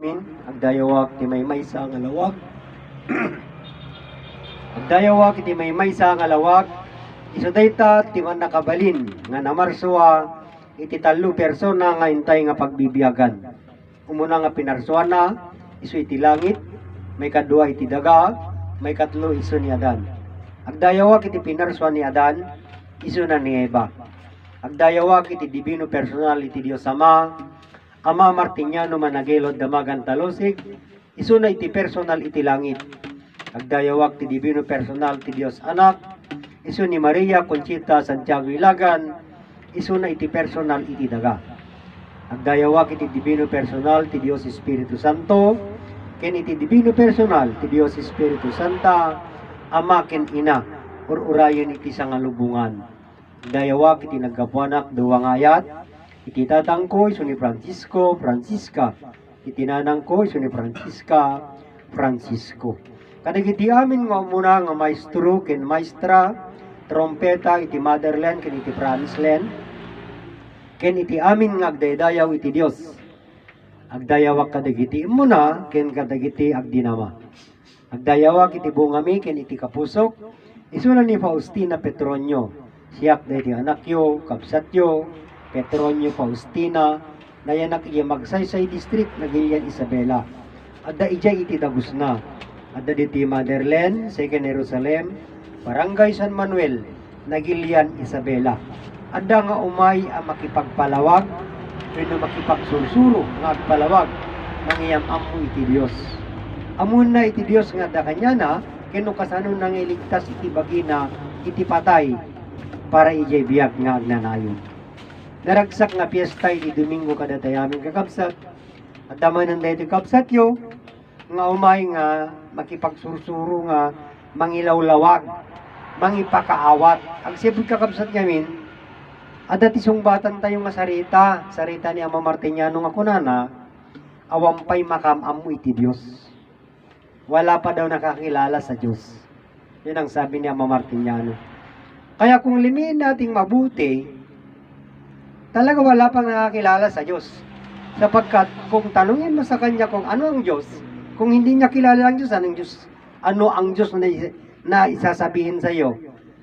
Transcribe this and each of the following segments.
Min, agdayawak ti maysa nga lawag. Agdayawak iti maysa nga lawag. Isu dayta ti man nakabalin nga namarsuwa iti 3 persona nga intay nga pagbibiyagan. Umuna nga pinarsuan na isu iti langit, may kadua iti daga, may katlo isu ni Adan. Agdayawak iti pinarsuan ni Adan, isu na ni Eva. Agdayawak iti divino personal iti Dios Ama, Ama Martiniano Managelod Damagan Talosig, isu na iti personal iti langit. Agdayawak ti divino personal ti Dios Anak, isu ni Maria Conchita Santiago Ilagan, isu na iti personal iti daga. Agdayawak iti divino personal ti Dios Espiritu Santo, ken iti divino personal ti Dios Espiritu Santa, Ama ken Ina, urayon iti sangalubungan. Agdayawak iti nagkapuanak duwang ayat, iti tatang ko isu ni Francisco, Francisca, iti nanang ko isu ni Francisca, Francisco. Kadagiti amin nga umuna nga maestro ken maestra, trompeta iti motherland ken iti promised land, ken iti amin nga agdaydayaw iti Dios. Agdayawak kadagiti imuna ken kadagiti agdinama. Agdayawak iti bungami ken iti kapusok, isuna ni Faustina Petronio, siyak da iti anakyo, kabsatyo, Petronio Faustina, nayanak iya Magsaysay District, Nagilian Isabela. Adda ijay iti Dagusna. Adda diti Motherland, Second Jerusalem, Barangay San Manuel, Nagilian Isabela. Adda nga umay ang makipagpalawag, pwede makipagsursuro nga agpalawag, nangiyam amu iti Dios. Amun na iti Dios nga da kanya na, keno kasano nang iligtas iti bagina, iti patay, para ijay biyak nga agnanayon. Naragsak nga piyesta iti Domingo kada tayamin kakabsat, at daman ng dito kabsat yo, nga umay nga makipagsursuro nga mangilawlawag, mangipakaawat. Ang sibod kakabsat ngamin, ada tisungbatan tayo nga sarita ni Ama Martiniano nga kunana, awampay makamamu iti Dios. Wala pa daw nakakilala sa Diyos. Yun ang sabi ni Ama Martiniano. Kaya kung limin nating mabuti, talaga wala pang nakakilala sa Diyos. Sapagkat kung tanungin mo sa Kanya kung ano ang Diyos, kung hindi niya kilala ang Diyos, anong Diyos? Ano ang Diyos na isasabihin sa iyo?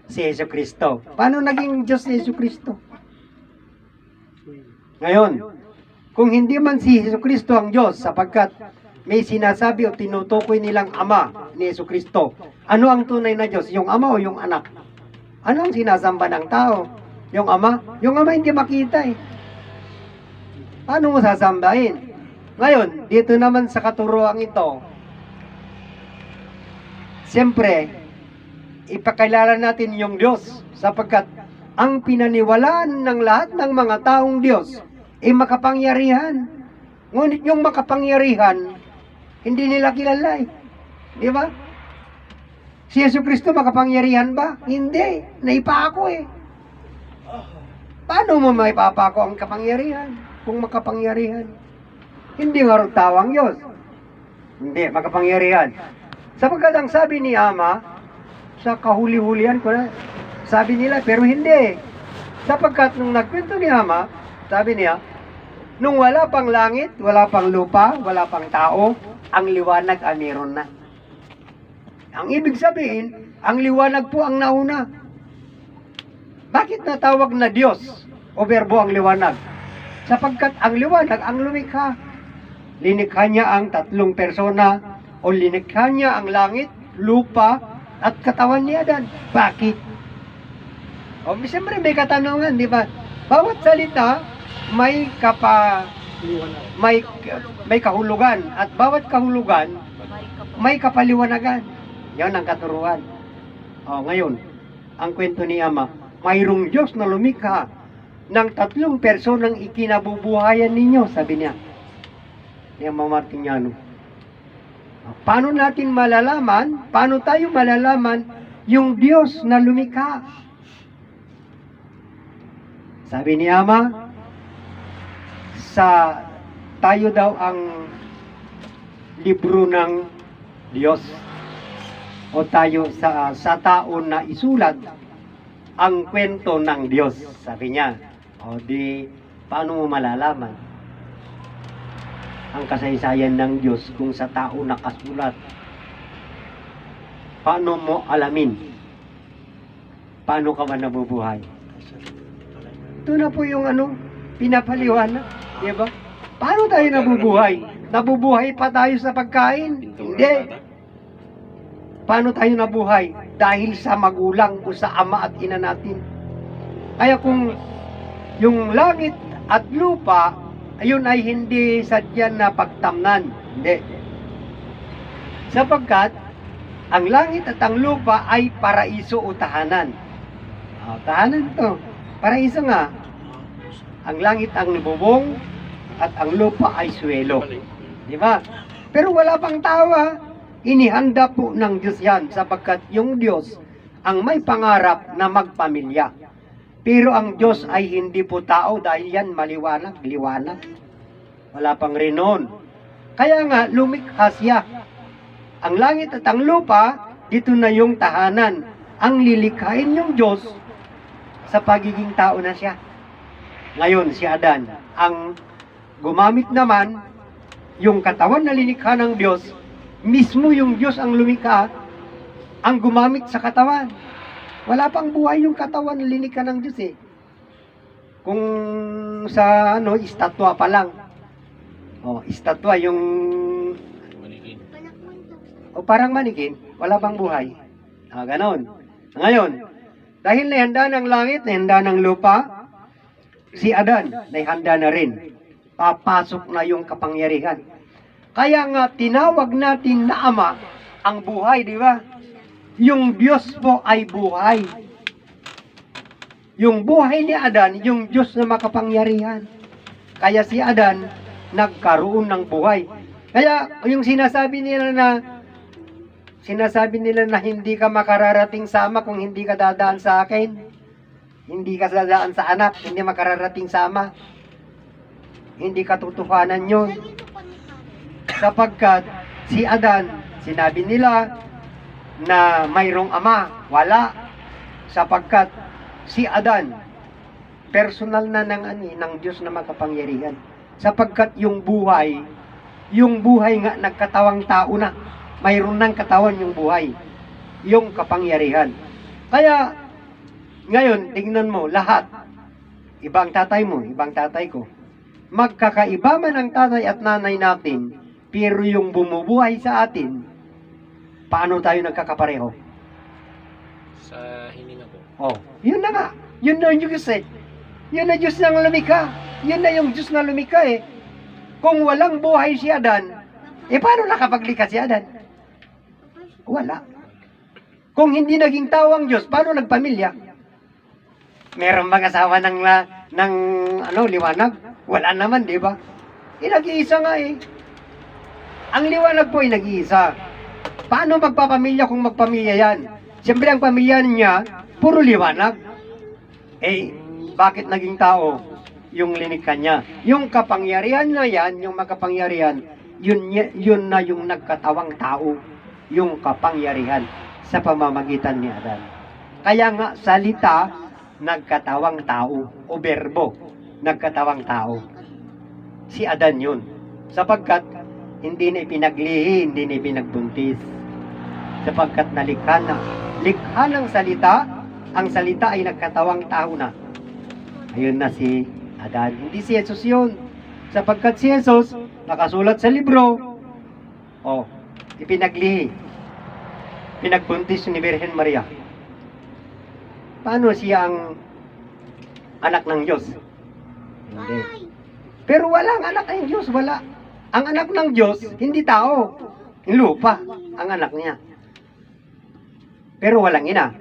Si Yesu Kristo. Paano naging Diyos si Yesu Kristo? Ngayon, kung hindi man si Yesu Kristo ang Diyos, sapagkat may sinasabi o tinutukoy nilang Ama ni Yesu Kristo, ano ang tunay na Diyos? Yung Ama o yung Anak? Ano ang sinasamba ng tao? Yung Ama? Yung Ama hindi makita eh. Paano mo sasambahin? Ngayon, dito naman sa katuruan ito, siyempre, ipakilala natin yung Diyos sapagkat ang pinaniwalaan ng lahat ng mga taong Diyos ay makapangyarihan. Ngunit yung makapangyarihan, hindi nila kilala eh. Di ba? Si Yesu Kristo makapangyarihan ba? Hindi. Naipako eh. Paano mo maipapako ang kapangyarihan kung makapangyarihan? Hindi nga rin tawang Diyos. Hindi, makapangyarihan. Sapagkat ang sabi ni Ama, sa kahuli-hulian ko na, sabi nila, pero hindi. Sapagkat nung nagkwento ni Ama, sabi niya, nung wala pang langit, wala pang lupa, wala pang tao, ang liwanag ay meron na. Ang ibig sabihin, ang liwanag po ang nauna. Bakit natawag na Diyos o berbo ang liwanag? Sapagkat ang liwanag ang lumikha. Linikha niya ang 3 persona o linikha niya ang langit, lupa, at katawan ni Adan. Bakit? O, siyempre may katanungan, di ba? Bawat salita may kahulugan at bawat kahulugan may kapaliwanagan. Yan ang katuruan. O, ngayon, ang kwento ni Ama, mayroong Diyos na lumikha ng 3 personang ikinabubuhayan ninyo, sabi niya. Ni Ama Martiniano. Paano natin malalaman, paano tayo malalaman yung Diyos na lumikha? Sabi ni Ama, sa tayo daw ang libro ng Diyos o tayo sa taon na isulat ang kwento ng Diyos, sabi niya. O di, paano mo malalaman? ang kasaysayan ng Diyos kung sa tao nakasulat? Paano mo alamin? Paano ka man nabubuhay? Ito na po yung pinapaliwanag, di ba? Paano tayo nabubuhay? Nabubuhay pa tayo sa pagkain? Hindi. Paano tayo nabuhay? Dahil sa magulang o sa ama at ina natin. Kaya kung yung langit at lupa, ayun ay hindi sadyan na pagtamnan. Hindi. Sapagkat, ang langit at ang lupa ay paraiso o tahanan. Tahanan to. Paraiso nga. Ang langit ang bubong at ang lupa ay suwelo. Di ba? Pero wala pang tawa. Inihanda po ng Diyos yan sapagkat yung Diyos ang may pangarap na magpamilya. Pero ang Diyos ay hindi po tao dahil yan maliwanag, liwanag. Wala pang rinon. Kaya nga, lumikha siya. Ang langit at ang lupa, dito na yung tahanan. Ang lilikhain yung Diyos sa pagiging tao na siya. Ngayon, si Adan, ang gumamit naman yung katawan na linikha ng Diyos, mismo yung Diyos ang lumikha, ang gumamit sa katawan. Wala pang buhay yung katawan na linikha ng Diyos eh. Kung sa estatwa pa lang. Estatwa yung parang manikin, wala pang buhay. Ganon. Ngayon, dahil nahanda ng langit, nahanda ng lupa, si Adan, nahanda na rin. Papasok na yung kapangyarihan. Kaya nga, tinawag natin na Ama ang buhay, di ba? Yung Diyos po ay buhay. Yung buhay ni Adan, yung Diyos na makapangyarihan. Kaya si Adan, nagkaroon ng buhay. Kaya, yung sinasabi nila na hindi ka makararating sa Ama kung hindi ka dadaan sa akin. Hindi ka dadaan sa anak, hindi makararating sa Ama. Hindi katotohanan yun. Sapagkat si Adan, sinabi nila na mayroong ama. Wala. Sapagkat si Adan, personal na ng Diyos na makapangyarihan. Sapagkat yung buhay nga nagkatawang tao na. Mayroon ng katawan yung buhay. Yung kapangyarihan. Kaya, ngayon, tingnan mo, lahat. Ibang tatay mo, ibang tatay ko. Magkakaiba man ang tatay at nanay natin, pero yung bumubuhay sa atin, paano tayo nagkakapareho? Sa hininga po. Yun na nga. Yun na yung Diyos eh. Yun na Diyos ng lumikha. Yun na yung Diyos na lumikha eh. Kung walang buhay si Adan, paano nakapaglikha si Adan? Wala. Kung hindi naging tao ang Diyos, paano nagpamilya? Meron bang asawa ng liwanag? Wala naman, di ba? Nag-iisa nga eh. Ang liwanag po ay nag-iisa. Paano magpapamilya kung magpamilya yan? Siyempre ang pamilya niya, puro liwanag. Bakit naging tao yung linikha niya? Yung kapangyarihan na yan, yung makapangyarihan, yun na yung nagkatawang tao, yung kapangyarihan sa pamamagitan ni Adan. Kaya nga salita, nagkatawang tao o berbo, nagkatawang tao. Si Adan yun. Sapagkat hindi na ipinaglihi, hindi na ipinagbuntis. Sapagkat nalikha na. Likha ng salita, ang salita ay nagkatawang tao na. Ayun na si Adan. Hindi si Jesus yun. Sapagkat si Jesus, nakasulat sa libro, ipinaglihi. Pinagbuntis ni Birhen Maria. Paano siya ang anak ng Diyos? Hindi. Pero walang anak ng Diyos, wala. Ang anak ng Diyos, hindi tao. Lupa, ang anak niya. Pero walang ina.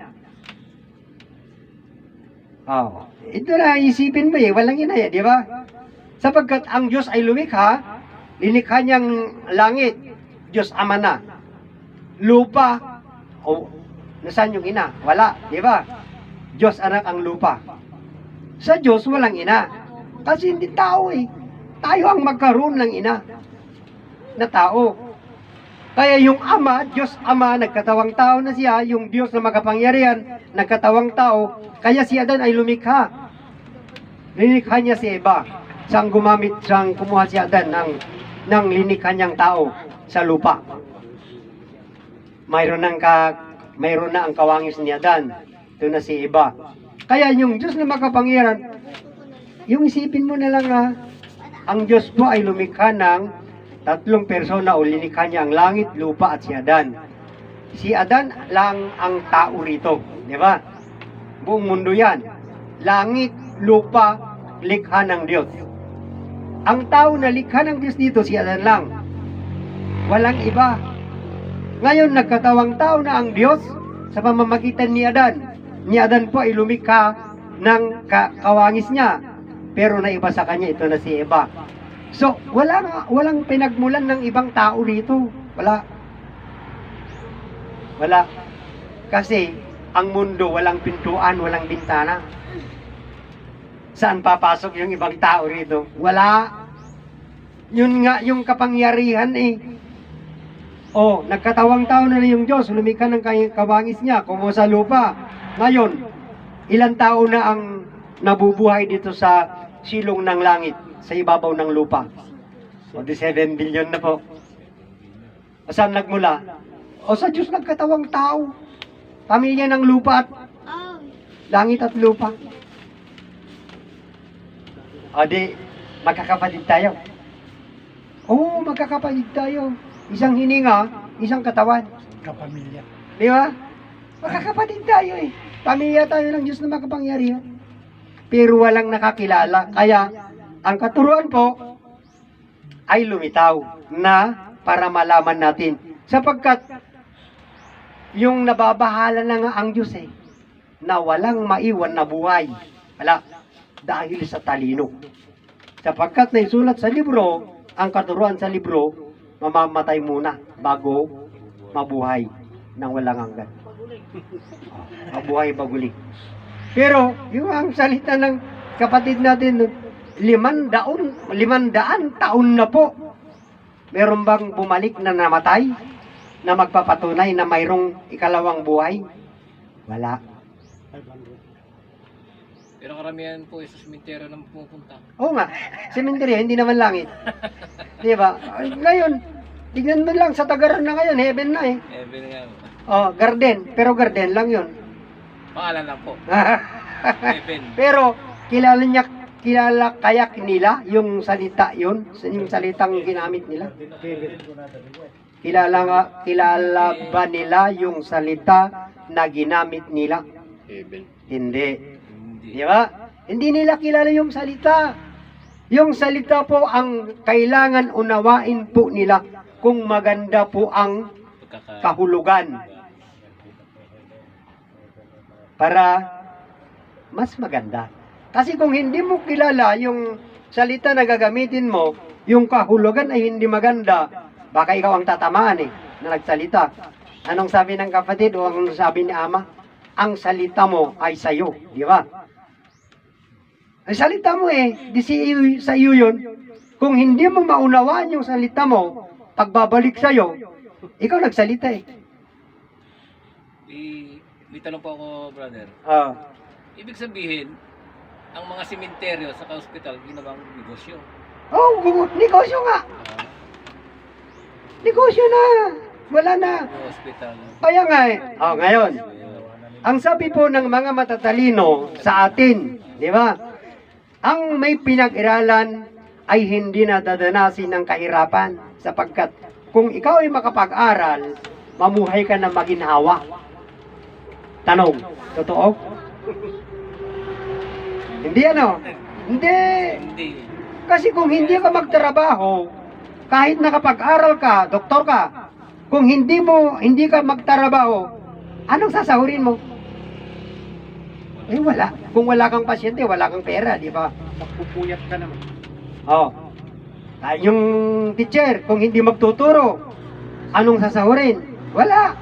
Ito na isipin mo walang ina di ba? Sapagkat ang Diyos ay lumikha, linikha niyang langit, Diyos Ama na. Lupa, nasaan yung ina? Wala, di ba? Diyos anak ang lupa. Sa Diyos walang ina. Kasi hindi tao Tayo ang magkaroon ng ina na tao. Kaya yung Ama, Diyos Ama, nagkatawang tao na siya, yung Diyos na makapangyarihan, nagkatawang tao, kaya si Adan ay lumikha. Linikha niya si Eva. Siyang kumuha si Adan ng ng linikha niyang tao sa lupa. Mayroon na ang kawangis ni Adan. Ito na si Eva. Kaya yung Diyos na makapangyarihan, yung isipin mo na lang ang Diyos po ay lumikha ng tatlong persona o linikha niya ang langit, lupa at si Adan. Si Adan lang ang tao rito. Di ba? Buong mundo yan. Langit, lupa, likha ng Diyos. Ang tao na likha ng Diyos dito, si Adan lang. Walang iba. Ngayon, nagkatawang tao na ang Diyos sa pamamagitan ni Adan. Ni Adan po ay lumikha ng kawangis niya. Pero naiba sa kanya, ito na si Eva. So, walang pinagmulan ng ibang tao rito. Wala. Kasi, ang mundo, walang pintuan, walang bintana. Saan papasok yung ibang tao rito? Wala. Yun nga yung kapangyarihan nagkatawang tao na yung Diyos, lumikha ng kawangis niya, kumo sa lupa. Ngayon, ilang tao na ang nabubuhay dito sa silong ng langit, sa ibabaw ng lupa? 7 billion na po. O saan nagmula? O sa Diyos nagkatawang tao. Pamilya ng lupa at langit at lupa. O di, magkakapatid tayo. Oo, magkakapatid tayo. Isang hininga, isang katawan. Kapamilya. Di ba? Magkakapatid tayo Pamilya tayo ng Diyos na makapangyarihan. Pero walang nakakilala. Kaya, ang katuruan po ay lumitaw na para malaman natin. Sapagkat, yung nababahala na nga ang Diyos na walang maiwan na buhay. Wala. Dahil sa talino. Sapagkat naisulat sa libro, ang katuruan sa libro, mamamatay muna bago mabuhay nang walang hanggan. Mabuhay baguli. Pero, yung ang salita ng kapatid natin, 500 taon na po. Meron bang bumalik na namatay na magpapatunay na mayroong ikalawang buhay? Wala. Pero karamihan po sa sementeryo na pupunta. Oo nga, sementeryo, hindi naman langit. Di ba? Ngayon, tignan mo lang sa Tagaran na ngayon, heaven na Heaven nga po. Garden, pero garden lang yun. Pangalan lang po. Heaven. Pero, kilala kaya nila yung salita yun, yung salitang ginamit nila? Kilala ba nila yung salita na ginamit nila? Heaven. Hindi. Di ba? Hindi nila kilala yung salita. Yung salita po ang kailangan unawain po nila kung maganda po ang kahulugan. Para mas maganda. Kasi kung hindi mo kilala yung salita na gagamitin mo, yung kahulugan ay hindi maganda, baka ikaw ang tatamaan na nagsalita. Anong sabi ng kapatid o anong sabi ni ama? Ang salita mo ay sayo, di ba? Ang salita mo di sa iyo yun. Kung hindi mo maunawaan yung salita mo, pagbabalik sa'yo, ikaw nagsalita May tanong po ako, brother. Ibig sabihin, ang mga sementeryo sa hospital ginawang negosyo. Negosyo nga. Negosyo na. Wala na. Hospital. Kaya nga ngayon, ang sabi po ng mga matatalino sa atin, di ba? Ang may pinag-iralan ay hindi nadadanasin ng kahirapan sapagkat kung ikaw ay makapag-aral, mamuhay ka na maginhawa. Tanong, totoo? Hindi Hindi. Kasi kung hindi ka magtrabaho, kahit nakapag-aral ka, doktor ka, kung hindi ka magtrabaho, anong sasahurin mo? Wala. Kung wala kang pasyente, wala kang pera, di ba? Magpupuyat ka naman. Yung teacher, kung hindi magtuturo, anong sasahurin? Wala.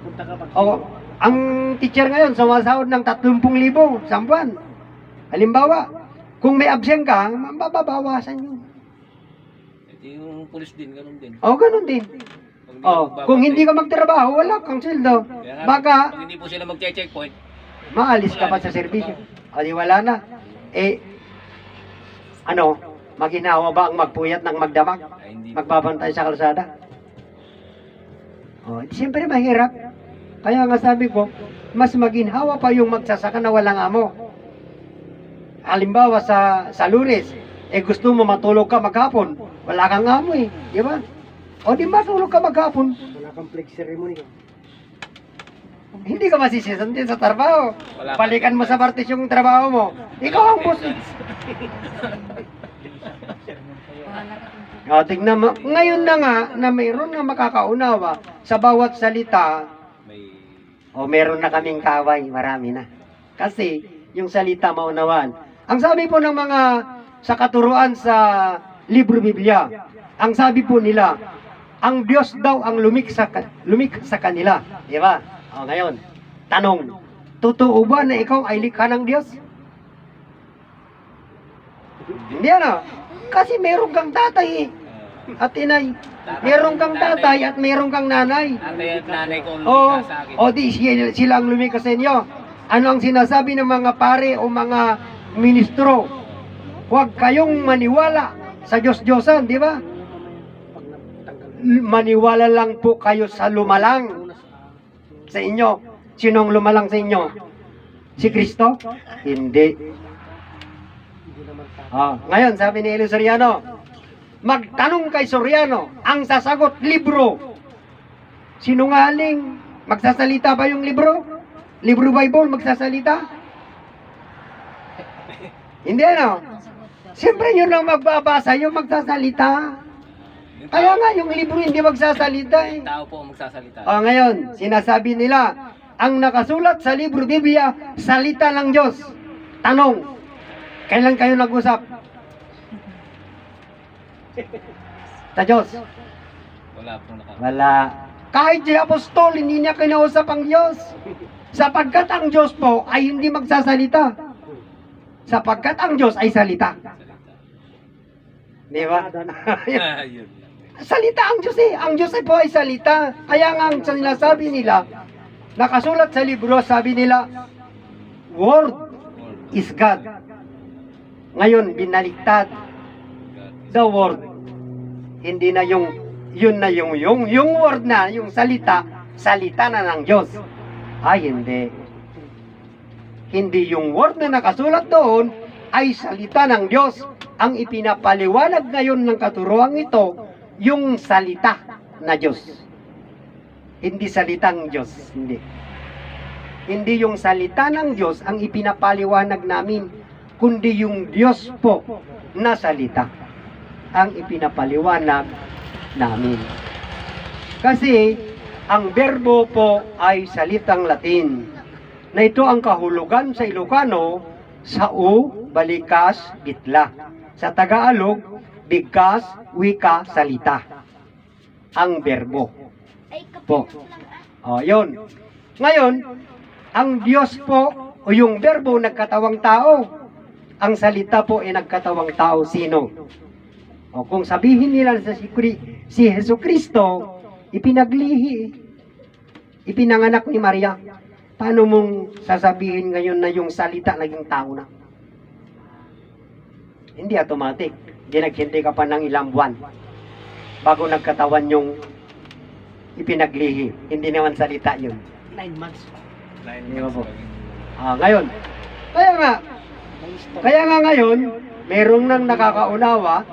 Punta ka ba? Ang teacher ngayon, sumasahod ng 30,000 sa buwan. Halimbawa, kung may absent ka, mababawasan yun. Yung pulis din, ganun din. Ganun din. Kung hindi ka magtrabaho, wala kang sweldo. Baka, pag hindi po sila mag-checkpoint, maalis ka pa sa serbisyo. Di wala na. Maginawa ba ang magpuyat ng magdamag? Ay, hindi. Magbabantay sa kalsada? Oh, siyempre mahirap. Kaya nga sabi ko, mas maginhawa pa yung magsasaka na walang amo. Halimbawa sa Lunes, gusto mo matulog ka maghapon, wala kang amo di ba? O di matulog ka maghapon, Wala kang flex ceremony. hindi ka masisisante sa trabaho. Wala ka. Balikan mo sa partis yung trabaho mo. Ikaw ang boss. Tignan mo, ngayon na nga na mayroon na makakaunawa sa bawat salita, May meron na kaming kaway, marami na. Kasi yung salita maunawaan. Ang sabi po ng mga sa katuruan sa libro Biblia, ang sabi po nila, ang Diyos daw ang lumikha sa kanila. Di ba? Ngayon, tanong, totoo ba na ikaw ay likha ng Diyos? Hindi kasi meron kang tatay at inay. Meron kang tatay at meron kang nanay. tatay at nanay ko ang O lumikha sa akin. di sila ang lumikha sa inyo. Ano ang sinasabi ng mga pare o mga ministro? Huwag kayong maniwala sa Diyos-Diyosan, di ba? Maniwala lang po kayo sa lumalang sa inyo. Sinong lumalang sa inyo? Si Kristo? Hindi. Ngayon, sabi ni Eli Soriano, magtanong kay Soriano, ang sasagot, libro. Sinungaling, magsasalita ba yung libro? Libro Bible, magsasalita? Hindi Siyempre yun lang magbabasa, yung magsasalita. Yung Kaya tao- nga, yung libro hindi magsasalita yung tao po ang magsasalita. Ngayon, sinasabi nila, ang nakasulat sa libro Biblia, salita ng Diyos. Tanong, kailan kayo nag-usap? Sa Diyos? Wala pong Wala. Kahit si Apostol, hindi niya kinausap ang Diyos. Sapagkat ang Diyos po ay hindi magsasalita. Sapagkat ang Diyos ay salita. Di ba? Yun lang. Salita ang Diyos Ang Diyos po ay salita. Kaya nga ang sinasabi nila, nakasulat sa libro, sabi nila, Word is God. Ngayon, binaliktad. The Word. Hindi na yung word na, yung salita na ng Diyos. Ay, hindi. Hindi yung word na nakasulat doon ay salita ng Diyos. Ang ipinapaliwanag ngayon ng katuruan ito, yung salita na Diyos. Hindi salitang Diyos. Hindi. Hindi yung salita ng Diyos ang ipinapaliwanag namin, kundi yung Diyos po na salita ang ipinapaliwanag namin. Kasi ang berbo po ay salitang Latin na ito ang kahulugan sa Ilocano, sao, balikas, gitla. Sa Tagalog, bigkas, wika, salita. Ang berbo po. Yun. Ngayon, ang Diyos po o yung berbo nagkatawang tao. Ang salita po ay nagkatawang tao. Sino? Kung sabihin nila si Jesucristo, ipinaglihi, ipinanganak ni Maria. Paano mong sasabihin ngayon na yung salita naging tao na? Hindi automatic. Hindi naghintay ka pa ng ilang buwan bago nagkatawan yung ipinaglihi. Hindi naman salita yun. 9 months. Di ba po? Ngayon, kaya nga ngayon, merong nang nakakaunawa.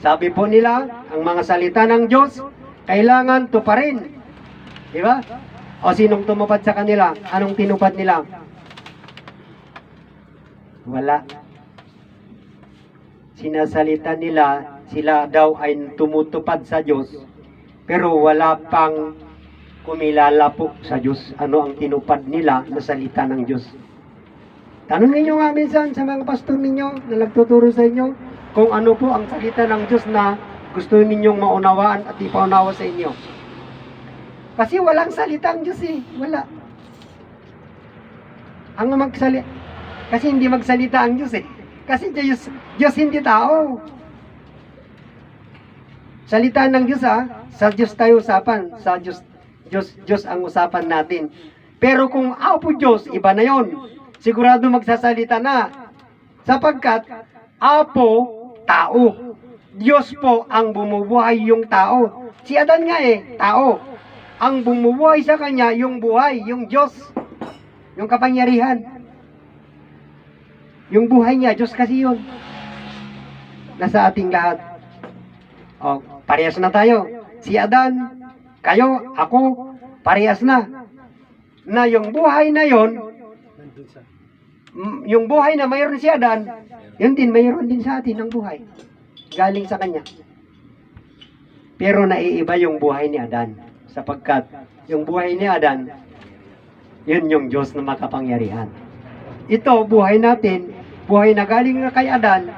Sabi po nila, ang mga salita ng Diyos, kailangan tuparin. Di ba? O sinong tumupad sa kanila? Anong tinupad nila? Wala. Sinasalita nila, sila daw ay tumutupad sa Diyos, pero wala pang kumilala po sa Diyos. Ano ang tinupad nila na salita ng Diyos? Tanong ninyo nga minsan sa mga pastor ninyo na nagtuturo sa inyo, kung ano po ang salita ng Diyos na gusto ninyong maunawaan at ipaunawa sa inyo. Kasi walang salita ang Diyos Wala. Kasi hindi magsalita ang Diyos Kasi Diyos hindi tao. Salita ng Diyos sa Diyos tayo usapan. Sa Diyos ang usapan natin. Pero kung Apo Diyos, iba na yon. Sigurado magsasalita na. Sapagkat Apo, tao. Diyos po ang bumubuhay yung tao. Si Adan nga tao. Ang bumubuhay sa kanya, yung buhay, yung Diyos. Yung kapangyarihan. Yung buhay niya, Diyos kasi yun. Nasa ating lahat. O, parehas na tayo. Si Adan, kayo, ako, parehas na. Na yung buhay na yon, Nandun sa... yung buhay na mayroon si Adan, yun din, mayroon din sa atin ang buhay. Galing sa kanya. Pero naiiba yung buhay ni Adan. Sapagkat yung buhay ni Adan, yun yung Diyos na makapangyarihan. Ito, buhay natin, buhay na galing na kay Adan,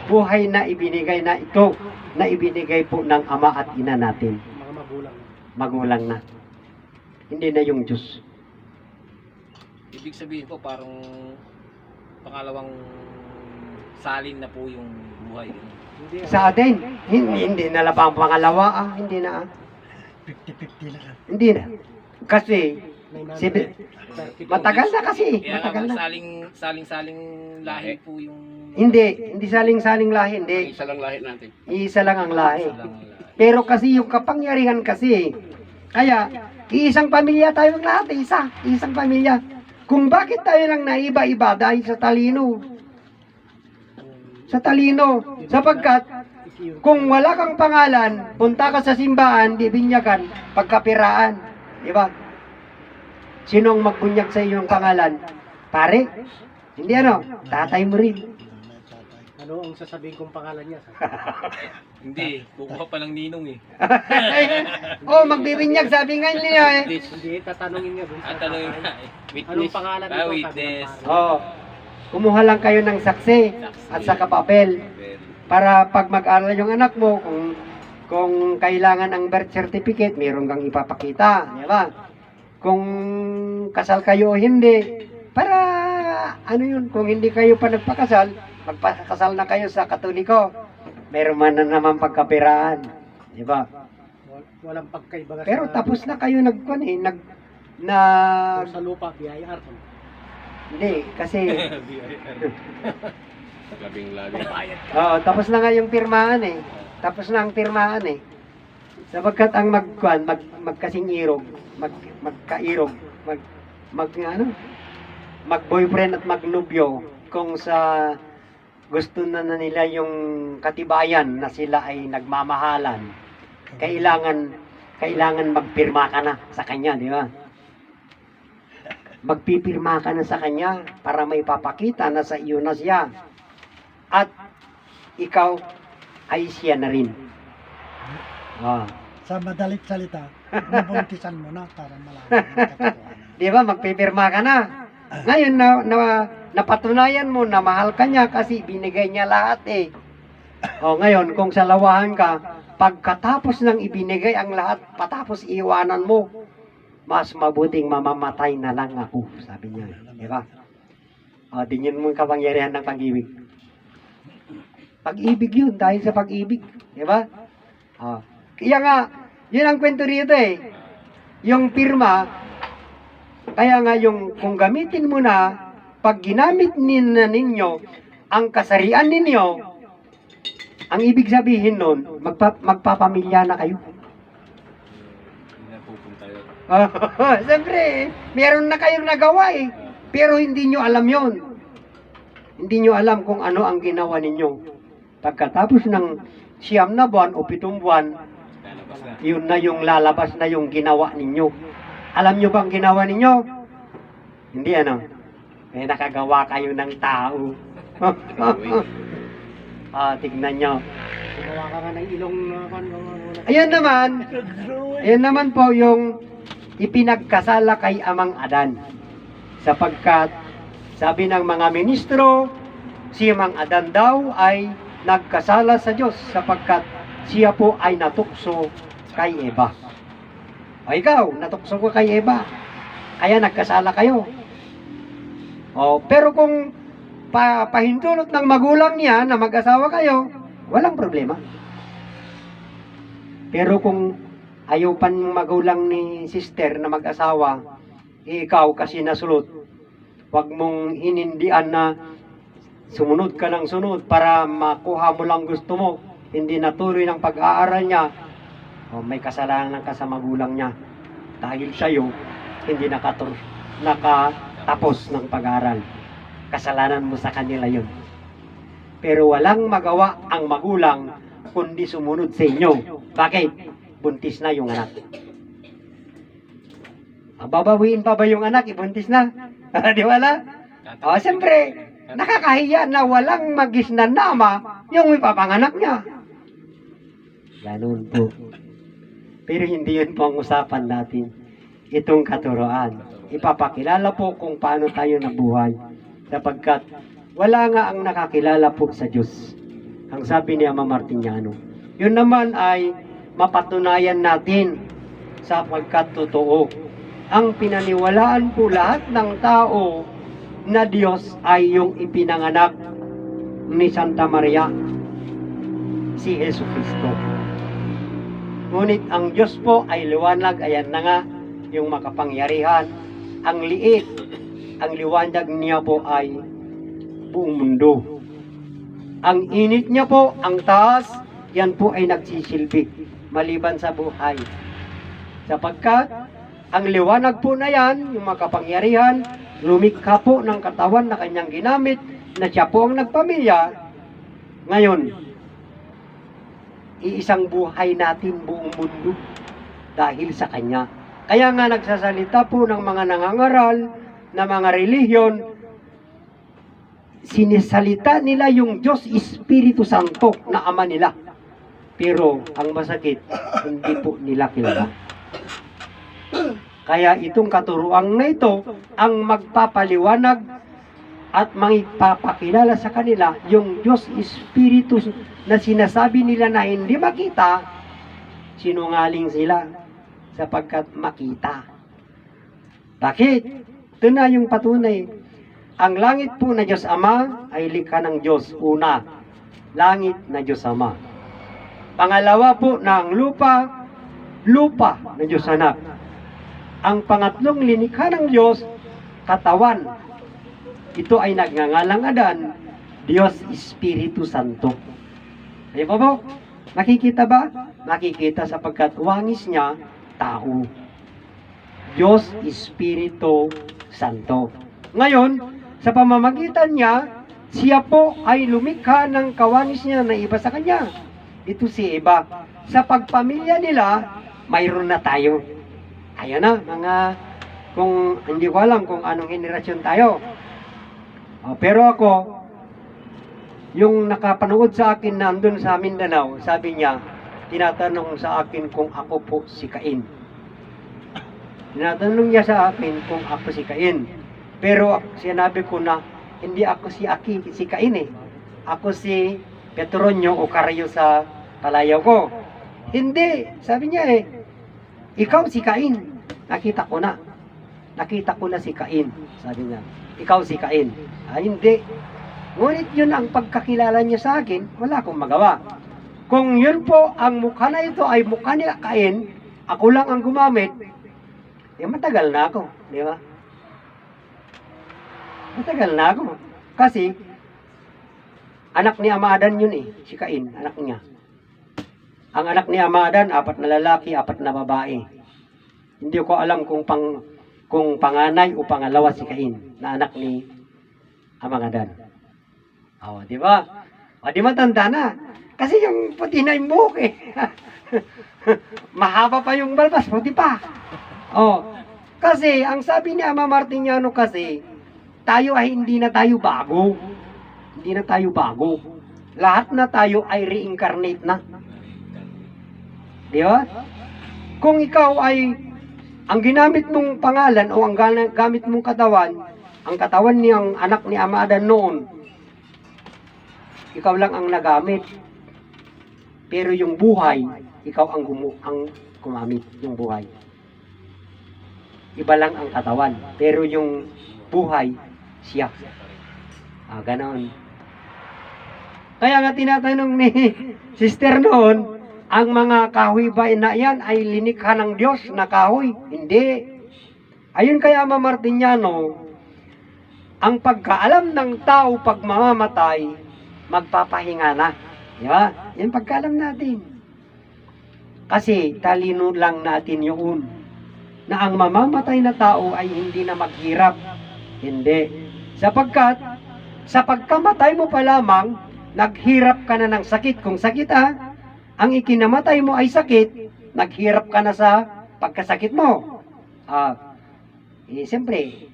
buhay na ibinigay na ito, na ibinigay po ng Ama at Ina natin. Mga magulang. Magulang na. Hindi na yung Diyos. Ibig sabihin po parang pangalawang salin na po yung buhay. Hindi, Sa atin, hindi na labang pangalawa, hindi na. 50-50 na ka. Hindi na. Kasi, matagal na kasi. Kaya Matagal nga na. saling lahi po yung... Hindi saling-saling lahi, hindi. Isa lang lahi natin. Isa lang ang lahi. Isa lang ang lahi. Pero kasi yung kapangyarihan kasi, kaya, iisang pamilya tayong lahat, isang pamilya. Kung bakit tayo lang naiba-iba dahil sa talino. Sa talino. Sapagkat, kung wala kang pangalan, punta ka sa simbahan, di binyagan, pagkapiraan. Di ba? Sinong magbunyag sa iyong pangalan? Pare? Hindi ano? Tatay mo rin. Ano ang sasabihin kong pangalan niya? Hindi, kukuha pa ng ninong eh. Oh, magbibinyag, sabi nga niya eh. Hindi, tatanungin niya dun sa At tanongin tatay. na eh. Anong pangalan nito? Sabi ng Witness. pangalan. Oh, kumuha lang kayo ng saksi at saka papel. Para pag mag-aral yung anak mo, kung kailangan ang birth certificate, meron kang ipapakita, di ba? Kung kasal kayo o hindi, para ano yun, kung hindi kayo pa nagpakasal, magpakasal na kayo sa Katoliko, meron man na naman pagkapiraan, di ba? Walang pagkaiba. Pero tapos na kayo Sa lupa, BIR. hindi, kasi Labing-labing. oo, tapos na nga yung pirmahan eh. Tapos na ang pirmahan eh. Sapagkat ang magkasing-irog, magkairog, mag-boyfriend at magnubyo kung sa gusto na nila yung katibayan na sila ay nagmamahalan. Kailangan magpirma ka na sa kanya, di ba? Magpipirma ka na sa kanya para may papakita na sa iyo na siya. At ikaw ay siya na rin. Sa madalit salita, nabuntisan mo na para malaman ang katotohanan. Di ba? Magpipirma ka na. Ngayon, napatunayan mo na mahal ka niya kasi binigay niya lahat eh. Ngayon, kung salawahan ka, pagkatapos ng ibinigay ang lahat, patapos iwanan mo, mas mabuting mamamatay na lang ako, sabi niya. Di ba? Tingnan mo yung kapangyarihan ng pag-ibig. Pag-ibig yun, dahil sa pag-ibig. Di ba? Kaya nga, yun ang kwento rito eh. Yung pirma, kaya nga yung kung gamitin mo na, pag ginamit ninyo ang kasarian ninyo, ang ibig sabihin nun, magpapamilya na kayo. Hindi na pupunta yun. Siyempre, meron na kayong nagawa eh. Pero hindi nyo alam yon. Hindi nyo alam kung ano ang ginawa ninyo. Pagkatapos ng 9 na buwan o 7 buwan, Lalabas na. yun na yung lalabas na yung ginawa ninyo. Alam nyo bang ginawa ninyo? Hindi ano? May nakagawa kayo ng tao. Tignan nyo. Gumawa ka nga ng ilong Ayan naman po yung ipinagkasala kay Amang Adan. Sapagkat sabi ng mga ministro, si Amang Adan daw ay nagkasala sa Diyos sapagkat siya po ay natukso kay Eva. O ikaw, natukso ko kay Eva. Kaya nagkasala kayo. Pero kung pahintulot ng magulang niya na mag-asawa kayo, walang problema. Pero kung ayaw pa ng magulang ni sister na mag-asawa, ikaw kasi nasulot, wag mong hinindian na sumunod ka ng sunod para makuha mo lang gusto mo. hindi natuloy ng pag-aaral niya, o may kasalanan ka sa magulang niya. Dahil sa'yo, hindi nakatapos ng pag-aaral. Kasalanan mo sa kanila yun. Pero walang magawa ang magulang kundi sumunod sa inyo. Bakit? Buntis na yung anak. Babawiin pa ba yung anak? Ibuntis na. Di wala? O, siyempre, nakakahiya na walang magisnanama yung ipapanganak niya. Ganun po. Pero hindi yun po ang usapan natin. Itong katuroan. Ipapakilala po kung paano tayo nabuhay. Sapagkat wala nga ang nakakilala po sa Diyos. Ang sabi ni Ama Martiniano. Yun naman ay mapatunayan natin sapagkat totoo. Ang pinaniwalaan po lahat ng tao na Diyos ay yung ipinanganak ni Santa Maria, si Jesu Cristo. Ngunit ang Diyos po ay liwanag, ayan na nga, yung makapangyarihan. Ang liit, ang liwanag niya po ay buong mundo. Ang init niya po, ang taas, yan po ay nagsisilbi, maliban sa buhay. Sapagkat, ang liwanag po na yan, yung makapangyarihan, lumikha po ng katawan na kanyang ginamit, na siya po ang nagpamilya. Ngayon, iisang buhay natin buong mundo dahil sa kanya. Kaya nga nagsasalita po ng mga nangangaral na mga relihiyon, sinisalita nila yung Diyos Espiritu Santo na Ama nila. Pero ang masakit, hindi po nila kilala. Kaya itong katuruan na ito ang magpapaliwanag at magpapakilala sa kanila yung Diyos Espiritu na sinasabi nila na hindi makita, sinungaling sila sapagkat makita. Bakit? Ito na yung patunay. Ang langit po na Diyos Ama ay likha ng Diyos. Una, langit na Diyos Ama. Pangalawa po na ang lupa, lupa na Diyos Anak. Ang pangatlong linikha ng Diyos, katawan. Ito ay nagngangalang Adan, Diyos Espiritu Santo. Ay po po, nakikita ba? Nakikita sapagkat wangis niya, tao. Diyos Espiritu Santo. Ngayon, sa pamamagitan niya, siya po ay lumikha ng kawangis niya na iba sa kanya. Ito si Eva. Sa pagpamilya nila, mayroon na tayo. Ayan na, mga, kung hindi ko alam kung anong henerasyon tayo. Pero ako, yung nakapanood sa akin na andun sa Mindanao, sabi niya, tinatanong sa akin kung ako po si Cain. Tinatanong niya sa akin kung ako si Cain. Pero sinabi ko na, hindi ako si Cain eh. Ako si Petronio o Caryo sa palayaw ko. Hindi, sabi niya eh. Ikaw si Cain. Nakita ko na si Cain, sabi niya. Ikaw si Cain. Hindi. Ngunit yun ang pagkakilala niya sa akin, wala akong magawa. Kung yun po, ang mukha na ito ay mukha ni Cain, ako lang ang gumamit, matagal na ako, di ba? Matagal na ako. Kasi, anak ni Amadan yun eh, si Cain, anak niya. Ang anak ni Amadan, 4 na lalaki, 4 na babae. Hindi ko alam kung panganay o pangalawa si Cain na anak ni Amadan. Di ba? Di matanda na. Kasi yung puti na yung buhok eh. Mahaba pa yung balbas, puti pa. Kasi ang sabi ni Ama Martiniano kasi, tayo ay hindi na tayo bago. Hindi na tayo bago. Lahat na tayo ay reincarnate na. Di ba? Kung ikaw ay ang ginamit mong pangalan o ang gamit mong katawan, ang katawan niyang anak ni Amadan noon, ikaw lang ang nagamit. Pero yung buhay, ikaw ang gumamit yung buhay. Iba lang ang katawan, pero yung buhay, siya. Ganon. Kaya nga tinatanong ni sister noon, ang mga kahoy ba na yan ay linikha ng Diyos na kahoy? Hindi. Ayun kay Ama Martiniano, ang pagkaalam ng tao pag mamamatay, magpapahinga na. Di ba? Yan pagkalam natin. Kasi talino lang natin yun na ang mamamatay na tao ay hindi na maghirap. Hindi. Sapagkat sa pagkamatay mo pa lamang, naghirap ka na ng sakit. Kung sakit ang ikinamatay mo ay sakit, naghirap ka na sa pagkasakit mo. Siyempre,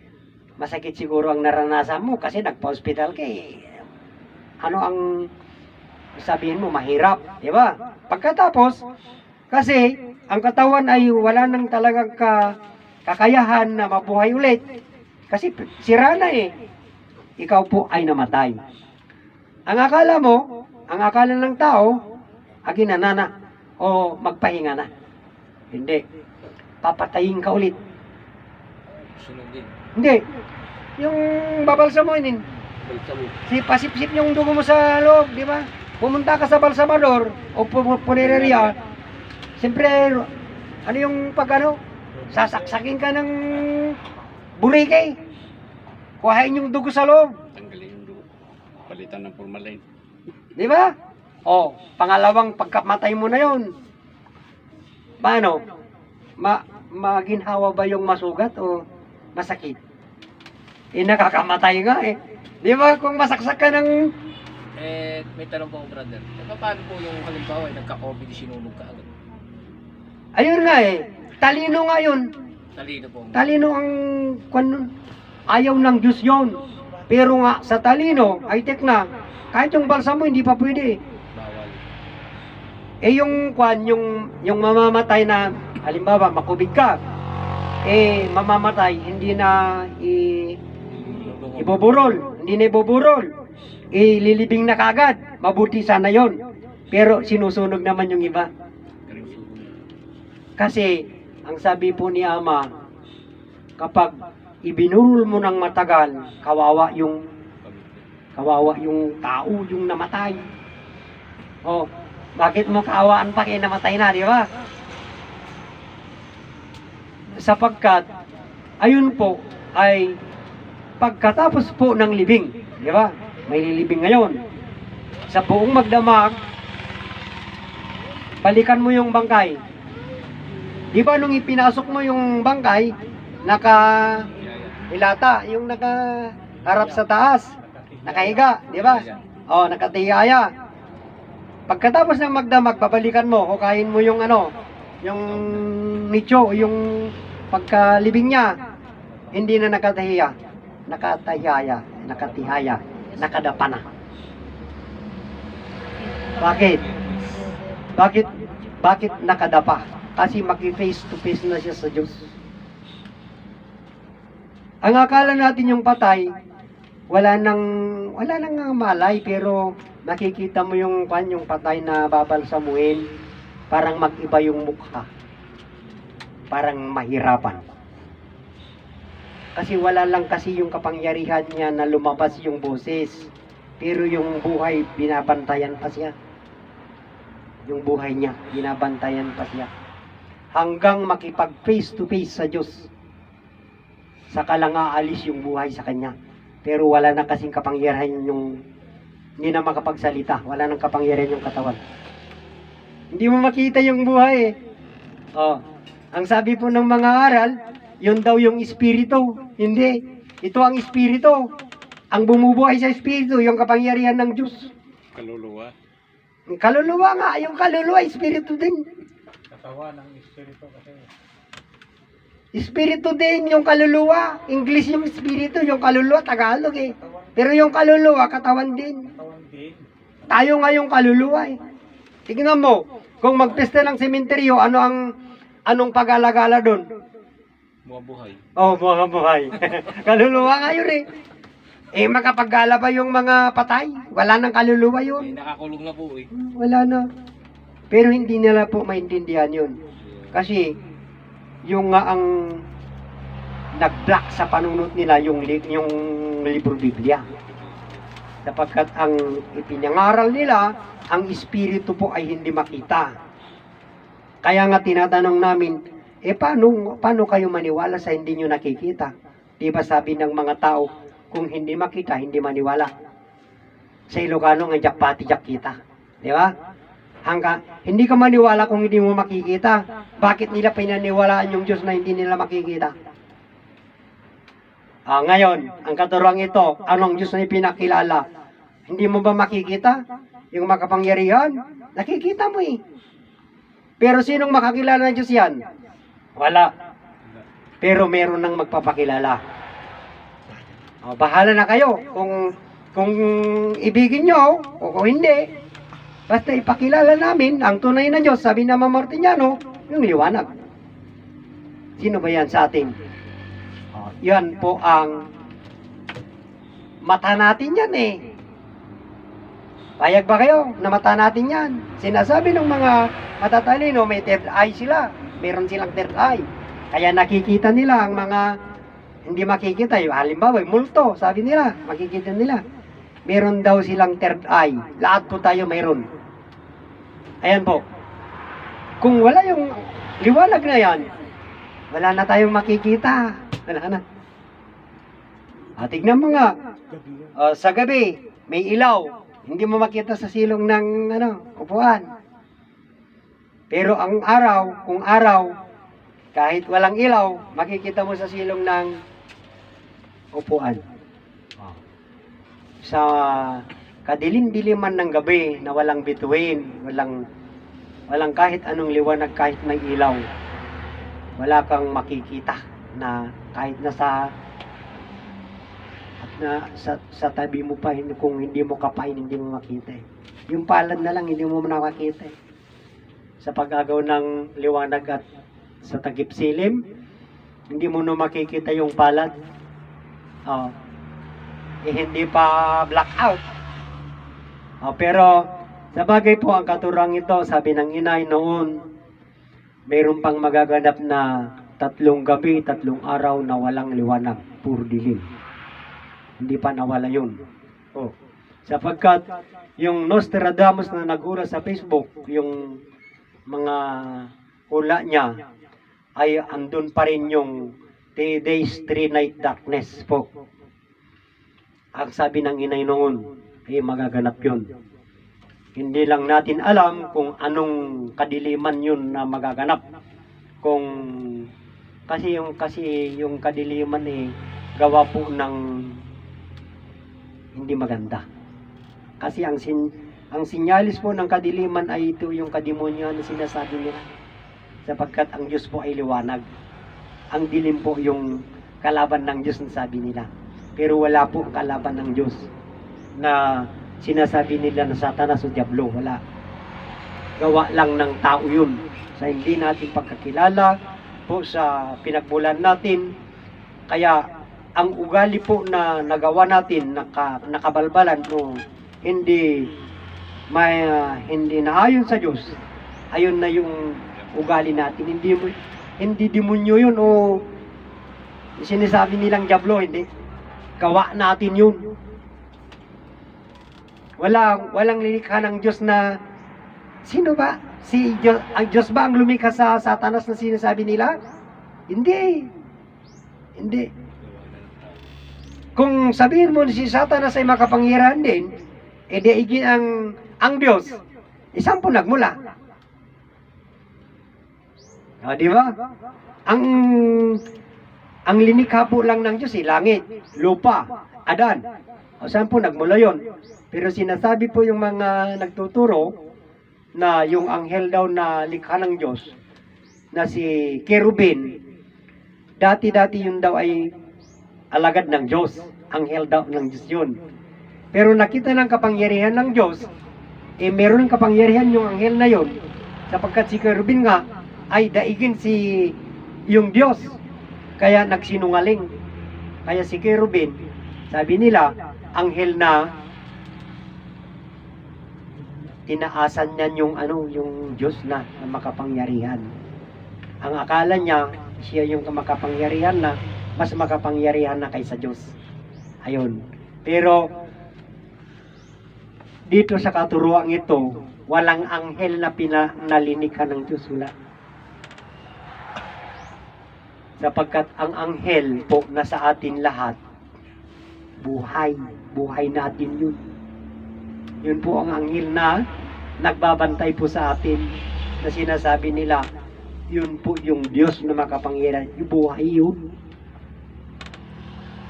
masakit siguro ang naranasan mo kasi nagpa-hospital ka eh. Ano ang sabihin mo? Mahirap, di ba? Pagkatapos, kasi ang katawan ay wala nang talagang kakayahan na mabuhay ulit. Kasi sira na eh. Ikaw po ay namatay. Ang akala ng tao, ginanana o magpahinga na. Hindi. Papatayin ka ulit. Sunod din. Hindi. Yung babalsamuin, si pasip-sip yung dugo mo sa loob, di ba? Pumunta ka sa balsamador o punererya, siyempre, ano yung sasaksakin ka ng burike. Kuhain yung dugo sa loob. Tanggalin yung dugo. Palitan ng formalin. Di ba? Pangalawang pagkamatay mo na yon. Paano? Maginhawa ba yung masugat o masakit? Nakakamatay nga eh. Di ba? Kung masaksak ka ng... May tanong po ako, brother. Paano po yung halimbawa, nagka-COVID, sinunog ka agad? Ayun nga eh. Talino nga yun. Talino po. Talino ang... Ayaw ng Diyos yun. Pero nga, sa talino, high-tech na, kahit yung balsam mo, hindi pa pwede. Bawal. Yung mamamatay na, halimbawa, makubig ka, mamamatay, hindi na iboburol. Hindi na iboburol. Lilibing na kagad. Mabuti sana yon. Pero sinusunog naman yung iba. Kasi, ang sabi po ni Ama, kapag ibinurol mo ng matagal, kawawa yung tao, yung namatay. Bakit mo kaawaan pa kaya namatay na, di ba? Sapagkat, ayun po, ay pagkatapos po ng libing, di ba? May lilibing ngayon. Sa buong magdamag, balikan mo yung bangkay. Di ba nung ipinasok mo yung bangkay, hilata, yung nakaharap sa taas, nakahiga, di ba? Nakatihaya. Pagkatapos ng magdamag, babalikan mo, hukayin mo yung yung nicho, yung pagkalibing niya, hindi na nakatihaya, nakadapa na. Bakit nakadapa? Kasi maki-face to face na siya sa Diyos. Ang akala natin yung patay, wala nang malay, pero nakikita mo yung patay na babalsamuin, parang mag-iba yung mukha. Parang mahirapan. Kasi wala lang kasi yung kapangyarihan niya na lumabas yung boses, pero yung buhay, binabantayan pa siya. Yung buhay niya, binabantayan pa siya. Hanggang makipag face to face sa Diyos. Saka lang aalis yung buhay sa kanya. Pero wala na kasing kapangyarihan yung hindi na makapagsalita. Wala nang kapangyarihan yung katawan. Hindi mo makita yung buhay Ang sabi po ng mga aral, yun daw yung espiritu. Hindi. Ito ang espiritu. Ang bumubuhay sa espiritu, yung kapangyarihan ng Diyos. Kaluluwa. Kaluluwa nga. Yung kaluluwa, espiritu din. Katawan ng espiritu kasi. Espiritu din yung kaluluwa. English yung espiritu, yung kaluluwa, Tagalog eh. Pero yung kaluluwa, katawan din. Tayo nga yung kaluluwa eh. Tingnan mo, kung magpeste ng sementeryo, anong pag-alagala doon? Mga buhay. Mga buhay. Kaluluwa nga yun eh. Makapag-gala ba yung mga patay? Wala nang kaluluwa yun. Nakakulong na po eh. Wala na. Pero hindi nila po maintindihan yun. Kasi, yung nga ang nag-block sa panunod nila yung libro Biblia. Sapagkat ang ipinangaral nila, ang espiritu po ay hindi makita. Kaya nga tinatanong namin, paano kayo maniwala sa hindi nyo nakikita? Di ba sabi ng mga tao, kung hindi makita, hindi maniwala. Sa Ilocano nga jakpati jak kita. Di ba? Hindi ka maniwala kung hindi mo makikita. Bakit nila pinaniwalaan yung Diyos na hindi nila makikita? Ngayon, ang katuruan ito, anong Diyos na ipinakilala? Hindi mo ba makikita? Yung makapangyarihan? Nakikita mo eh. Pero sinong makakilala ng Diyos yan? Wala. Pero meron nang magpapakilala. Bahala na kayo kung ibigin nyo o kung hindi. Basta ipakilala namin ang tunay na Diyos, sabi na Mama Martiniano, yung liwanag. Sino ba yan sa atin? Yan po ang mata natin yan eh. Payag ba kayo na mata natin yan? Sinasabi ng mga matatalino, may third eye sila. Meron silang third eye. Kaya nakikita nila ang mga hindi makikita. Yung halimbawa, multo, sabi nila, makikita nila. Meron daw silang third eye. Lahat po tayo mayroon. Ayan po. Kung wala yung liwanag na yan, wala na tayong makikita. Wala na. Tignan mo nga. Sa gabi, may ilaw. Hindi mo makita sa silong ng upuan. Pero ang araw, kung araw, kahit walang ilaw, makikita mo sa silong ng upuan. Sa kadilim-diliman ng gabi na walang bituin, walang kahit anong liwanag, kahit may ilaw, wala kang makikita na kahit nasa sa tabi mo pa, kung hindi mo kapain, hindi mo makita eh. Yung palad na lang, hindi mo nakakita eh. Sa pag-agaw ng liwanag at sa takip silim, hindi mo na makikita yung palad. Hindi pa blackout. Pero sa bagay po, ang katurang ito, sabi ng inay noon, mayroon pang magaganap na 3 gabi, 3 araw na walang liwanag, puro dilim. Hindi pa nawala yun. Sapagkat yung Nostradamus na nag-ura sa Facebook, yung mga hula niya, ay andun pa rin yung 3 days, 3 night darkness po. Ang sabi ng inay noon, ay magaganap yun. Hindi lang natin alam kung anong kadiliman yun na magaganap. Kasi yung kadiliman gawa po ng hindi maganda. Kasi ang sinyalis po ng kadiliman ay ito yung kademonyo na sinasabi nila. Sapagkat ang Diyos po ay liwanag. Ang dilim po yung kalaban ng Diyos na sabi nila. Pero wala po kalaban ng Diyos na sinasabi nila na Satanas o Diablo. Wala. Gawa lang ng tao yun. Sa hindi natin pagkakilala po sa pinagmulan natin. Kaya ang ugali po na nagawa natin, nakabalbalan o hindi naayon sa Diyos, ayun na yung ugali natin. Hindi demonyo yun o sinasabi nilang Diablo, hindi. Gawa natin yun. Walang lilikha ng Diyos na sino ba? Ang Diyos ba ang lumikha sa Satanas na sinasabi nila? Hindi. Kung sabihin mo si Satanas ay makapangyarihan din, edi ang Diyos, isang po nagmula. Di ba? Ang linikha po lang ng Diyos, langit, lupa, Adan. Saan po nagmula yon? Pero sinasabi po yung mga nagtuturo na yung anghel daw na likha ng Diyos, na si Kerubin, dati yun daw ay alagad ng Diyos. Anghel daw ng Diyos yun. Pero nakita ng kapangyarihan ng Diyos, meron ng kapangyarihan yung anghel na yun, sapagkat si Kerubin nga ay daigin yung Diyos. Kaya nagsinungaling. Kaya si Kerubin, sabi nila, anghel na tinaasan niyan yung Diyos na makapangyarihan. Ang akala niya, siya yung makapangyarihan na, mas makapangyarihan na kaysa Diyos. Ayun. Pero, dito sa katuruan ito, walang anghel na pinalinikha ng Diyos. Wala. Sapagkat ang anghel po nasa atin lahat, buhay natin yun. Yun po ang anghel na nagbabantay po sa atin na sinasabi nila, yun po yung Diyos na makapangyarihan. Yung buhay yun.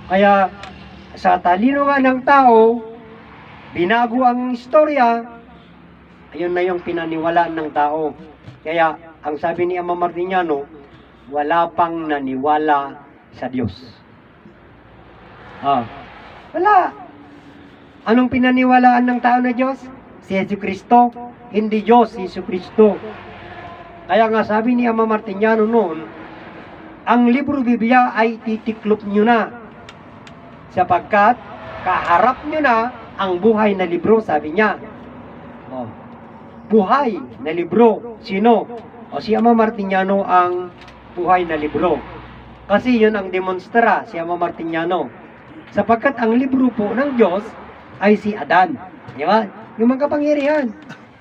Kaya sa talino nga ng tao, binago ang istorya, ayun na yung pinaniwalaan ng tao. Kaya ang sabi ni Ama Martiniano, wala pang naniwala sa Diyos. Wala. Anong pinaniwalaan ng tao na Diyos? Si Jesucristo. Hindi Diyos, si Jesucristo. Kaya nga sabi ni Ama Martiniano noon, ang libro Biblia ay titiklop nyo na. Sapagkat kaharap nyo na ang buhay na libro, sabi niya. Buhay na libro. Sino? Si Ama Martiniano ang buhay na libro. Kasi yun ang demonstra, si Ama Martiniano. Sapagkat ang libro po ng Diyos ay si Adan. Di ba? Yung mga kapangyarihan.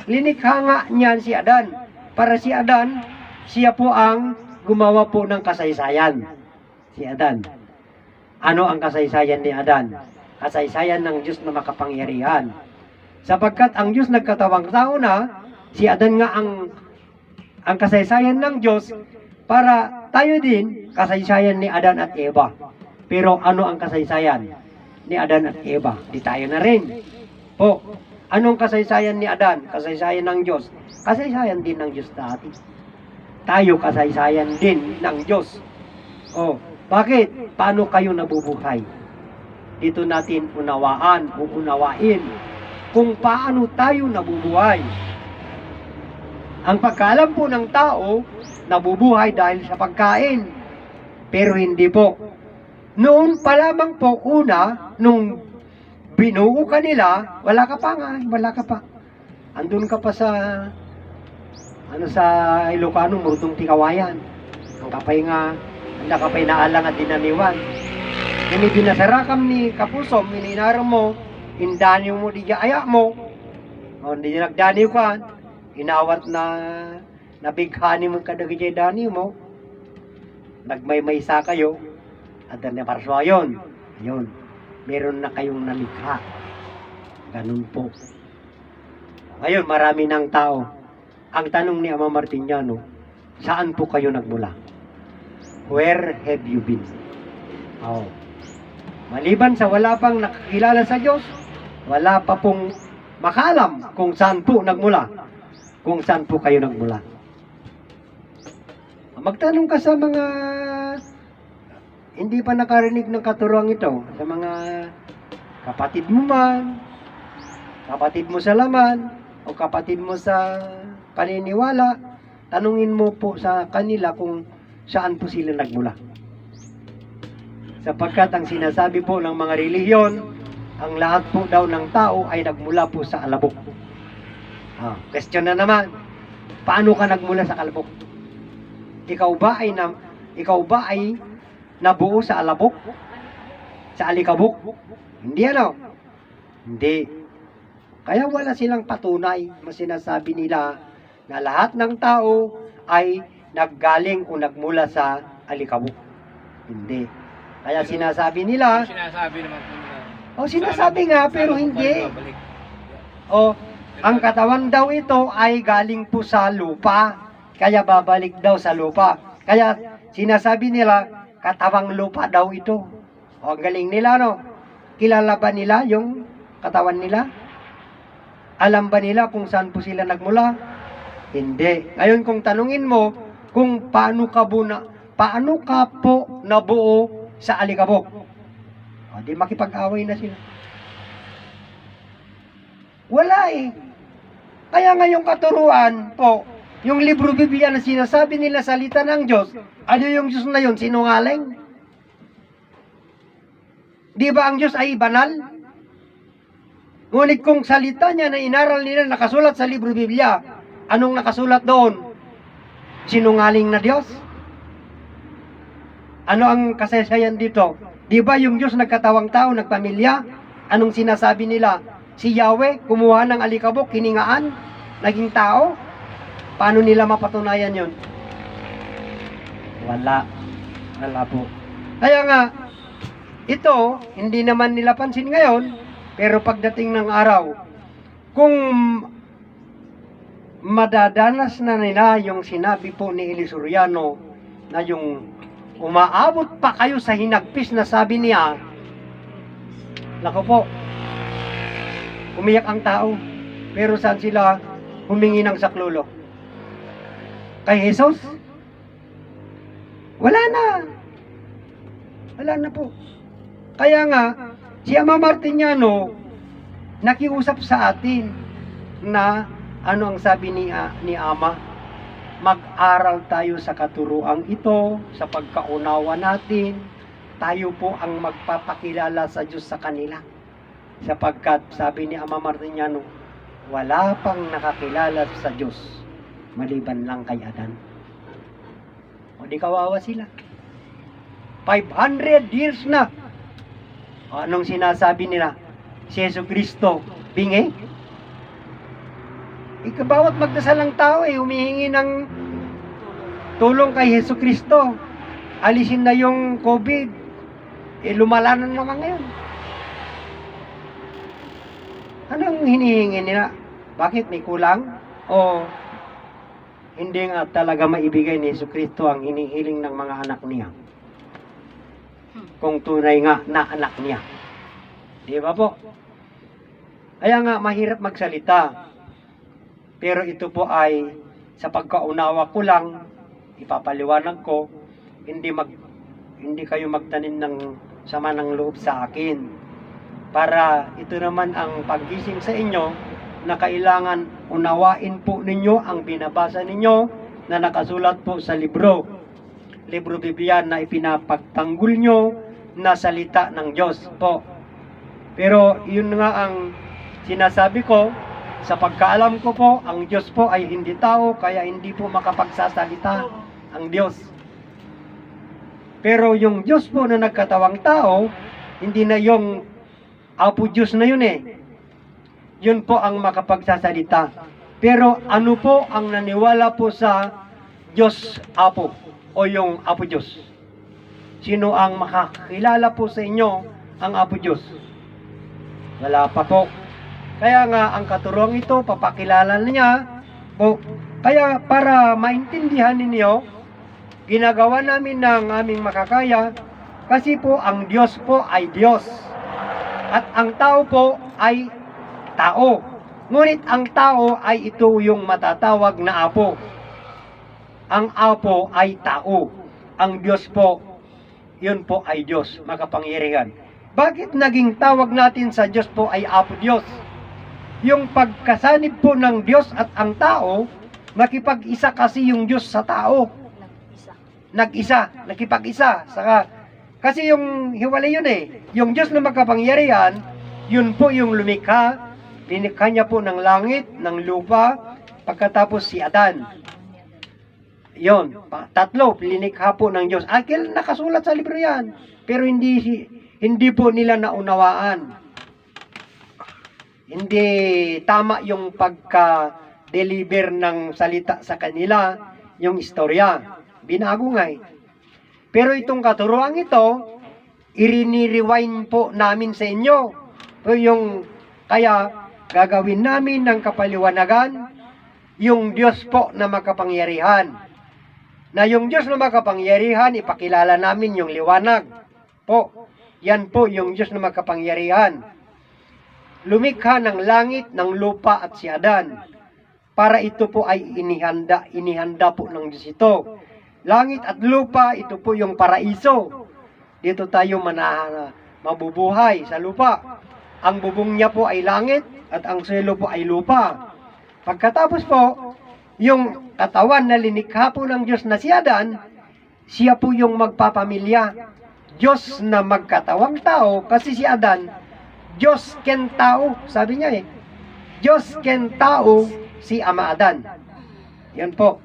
Linikha nga niyan si Adan. Para si Adan, siya po ang gumawa po ng kasaysayan. Si Adan. Ano ang kasaysayan ni Adan? Kasaysayan ng Diyos na makapangyarihan. Sapagkat ang Diyos nagkatawang tao na, si Adan nga ang kasaysayan ng Diyos, para tayo din, kasaysayan ni Adan at Eva. Pero ano ang kasaysayan ni Adan at Eva? Di tayo na rin. Po, anong kasaysayan ni Adan? Kasaysayan ng Diyos. Kasaysayan din ng Diyos dati. Tayo kasaysayan din ng Diyos. Bakit? Paano kayo nabubuhay? Dito natin unawain kung paano tayo nabubuhay. Ang pagkaalam po ng tao, nabubuhay dahil sa pagkain. Pero hindi po. Noon pa lamang po una, nung binuo ka nila, wala ka pa. Andun ka pa sa Ilocano, Murdong Tikawayan. Ang kapay nga, anda kapay naalang at dinaniwan. Kini binasarakam ni Kapusom, ininaro mo, indaniw mo, di aya mo. Hindi nagdaniw ka, inawat na nabighani mo kadagay daniw mo. Nagmaymaysa kayo, at na parswayon. Ayun, meron na kayong nalikha. Ganun po. Ngayon, marami ng tao. Ang tanong ni Ama Martiniano, saan po kayo nagmula? Where have you been? Maliban sa wala pang nakakilala sa Diyos, wala pa pong makalam kung saan po nagmula. Kung saan po kayo nagmula. Magtanong ka sa mga hindi pa nakarinig ng katuruan ito, sa mga kapatid mo man, kapatid mo sa laman, o kapatid mo sa paniniwala, tanungin mo po sa kanila kung saan po sila nagmula. Sapagkat ang sinasabi po ng mga relihiyon, ang lahat po daw ng tao ay nagmula po sa alabok. Question na naman, paano ka nagmula sa alabok? Ikaw ba ay nabuo sa alabok? Sa alikabok? Hindi ano? Hindi. Kaya wala silang patunay. Mas sinasabi nila na lahat ng tao ay naggaling o nagmula sa alikabok. Hindi. Kaya sinasabi nila, Sinasabi naman po nila. sinasabi nga pero hindi. Ang katawan daw ito ay galing po sa lupa. Kaya babalik daw sa lupa. Kaya sinasabi nila, katawang lupa daw ito. Ang galing nila, no? Kilala ba nila yung katawan nila? Alam ba nila kung saan po sila nagmula? Hindi. Ngayon kung tanungin mo kung paano ka po nabuo sa alikabok, di makipag-away na sila. Wala eh. Kaya ngayong katuruan po, yung libro Biblia na sinasabi nila salita ng Diyos, ano yung Diyos na yun? Sinungaling? Di ba ang Diyos ay banal? Ngunit kung salita niya na inaral nila nakasulat sa libro Biblia, anong nakasulat doon? Sinungaling na Diyos? Ano ang kasaysayan dito? Di ba yung Diyos nagkatawang tao, nagpamilya? Anong sinasabi nila? Si Yahweh, kumuha ng alikabok, hiningaan, naging tao? Paano nila mapatunayan yun? Wala po. Kaya nga, ito, hindi naman nila pansin ngayon, pero pagdating ng araw, kung madadanas na nila yung sinabi po ni Eli Soriano na yung umaabot pa kayo sa hinagpis na sabi niya, nako po, umiyak ang tao. Pero saan sila humingi ng saklolo? Kay Jesus? Wala na. Wala na po. Kaya nga, si Ama Martiniano nakiusap sa atin na ano ang sabi ni Ama? Mag-aral tayo sa katuruang ito, sa pagkaunawa natin. Tayo po ang magpapakilala sa Diyos sa kanila. Sapagkat sabi ni Ama Martiniano, wala pang nakakilala sa Diyos maliban lang kay Adan. O di kawawa sila. 500 years na. O, anong sinasabi nila? Si Jesucristo, bingi? Bawat magdasal ng tao humihingi ng tulong kay Jesucristo. Alisin na yung COVID. Lumala na naman ngayon. Anong hinihingi nila? Bakit may kulang? O hindi nga talaga maibigay ni Jesucristo ang hinihiling ng mga anak niya? Kung tunay nga na anak niya. Di ba po? Kaya nga mahirap magsalita. Pero ito po ay sa pagkaunawa ko lang, ipapaliwanag ko, hindi kayo magtanim ng sama ng loob sa akin. Para ito naman ang paggising sa inyo na kailangan unawain po ninyo ang binabasa ninyo na nakasulat po sa libro Biblian na ipinapagtanggol nyo na salita ng Diyos po. Pero yun nga ang sinasabi ko, sa pagkaalam ko po, ang Diyos po ay hindi tao, kaya hindi po makapagsasalita ang Diyos. Pero yung Diyos po na nagkatawang tao, hindi na yung Apo Diyos na yun Yun po ang makapagsasalita. Pero ano po ang naniwala po sa Diyos Apo o yung Apo Diyos? Sino ang makakilala po sa inyo ang Apo Diyos? Wala pa po. Kaya nga ang katuruan ito, papakilala niya po. Kaya para maintindihan ninyo, ginagawa namin ng aming makakaya kasi po ang Diyos po ay Diyos. At ang tao po ay tao. Ngunit ang tao ay ito yung matatawag na Apo. Ang Apo ay tao. Ang Diyos po, yun po ay Diyos, makapangyarihan. Bakit naging tawag natin sa Diyos po ay Apo Diyos? Yung pagkasanib po ng Diyos at ang tao, nakipag-isa kasi yung Diyos sa tao. Nakipag-isa. Kasi yung hiwalay yun Yung Diyos na makapangyarihan, yun po yung lumikha. Linikha niya po ng langit, ng lupa, pagkatapos si Adan. Yun, tatlo, linikha po ng Diyos. Akil nakasulat sa libro yan. Pero hindi po nila naunawaan. Hindi tama yung pagka-deliver ng salita sa kanila, yung istorya. Binago nga Pero itong katuruan ito, irini-rewind po namin sa inyo. Kaya gagawin namin ng kapaliwanagan yung Diyos po na makapangyarihan. Na yung Diyos na makapangyarihan, ipakilala namin yung liwanag po. Yan po yung Diyos na makapangyarihan. Lumikha ng langit, ng lupa at si Adan. Para ito po ay inihanda po ng Diyos ito. Langit at lupa, ito po yung paraiso. Dito tayo mabubuhay sa lupa. Ang bubong niya po ay langit at ang selo po ay lupa. Pagkatapos po, yung katawan na linikha po ng Diyos na si Adan, siya po yung magpapamilya. Diyos na magkatawang tao kasi si Adan, Diyos ken tao, sabi niya Diyos ken tao si Ama Adan. Yan po.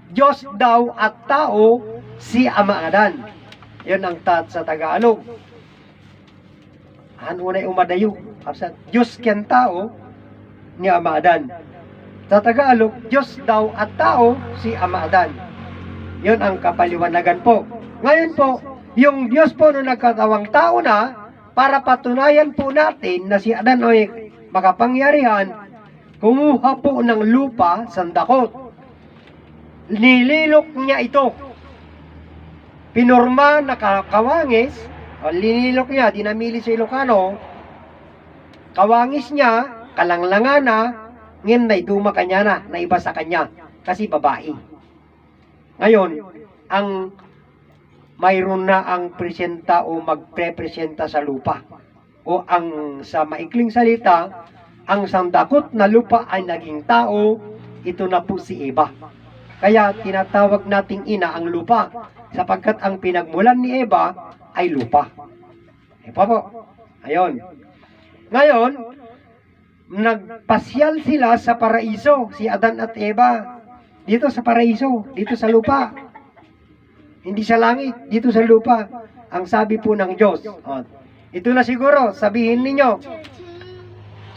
Diyos daw at tao si Ama Adan. Yan ang sa Tagalog. Ano na umadayo? Diyos ken tao ni Ama Adan. Sa Tagalog, Diyos daw at tao si Ama Adan. Yan ang kapaliwanagan po. Ngayon po, yung Diyos po na nagkatawang tao na, para patunayan po natin na si Adan ay makapangyarihan, kumuha po ng lupa, sandakot. Nililok niya ito. Pinorma na kawangis, o linilok niya, dinamili sa Ilocano, kawangis niya, kalanglangan na, ngayon na iduma kanya na, naiba sa kanya, kasi babae. Ngayon, ang mayroon na ang presenta o magprepresenta sa lupa. O ang sa maikling salita, ang sandakot na lupa ay naging tao, ito na po si Eva. Kaya tinatawag nating ina ang lupa, sapagkat ang pinagmulan ni Eva ay lupa. Eva po. Ayun. Ngayon, nagpasyal sila sa paraiso, si Adan at Eva. Dito sa paraiso, dito sa lupa. Hindi sa langit, dito sa lupa. Ang sabi po ng Diyos. Ito na siguro, sabihin ninyo.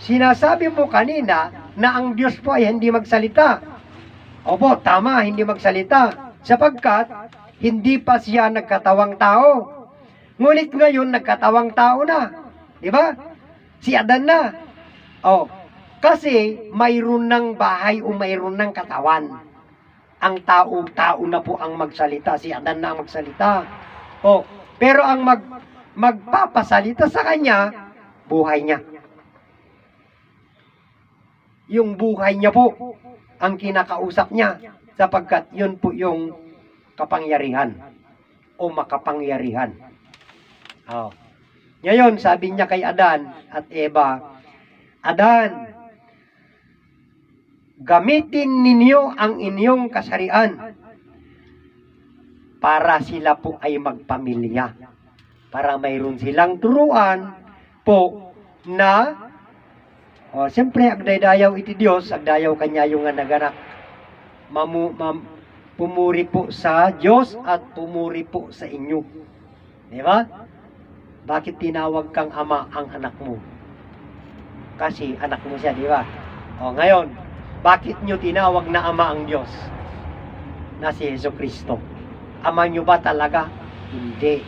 Sinasabi mo kanina na ang Diyos po ay hindi magsalita. Opo, tama, hindi magsalita. Sapagkat, hindi pa siya nagkatawang tao. Ngunit ngayon, nagkatawang tao na. Di ba? Si Adan na. Kasi mayroon ng bahay o mayroon ng katawan. Ang tao na po ang magsalita. Si Adan na ang magsalita. Pero ang magpapasalita sa kanya, buhay niya. Yung buhay niya po, ang kinakausap niya. Sapagkat yun po yung kapangyarihan. O makapangyarihan. Ngayon, sabi niya kay Adan at Eva, Adan, gamitin ninyo ang inyong kasarian para sila po ay magpamilya. Para mayroon silang turuan po na siyempre agdaydayaw iti Diyos, agdayaw kanya yung naganak. Pumuri po sa Diyos at pumuri po sa inyo. Di ba? Bakit tinawag kang ama ang anak mo? Kasi anak mo siya, di ba? Ngayon, bakit nyo tinawag na ama ang Diyos? Na si Jesucristo. Ama nyo ba talaga? Hindi.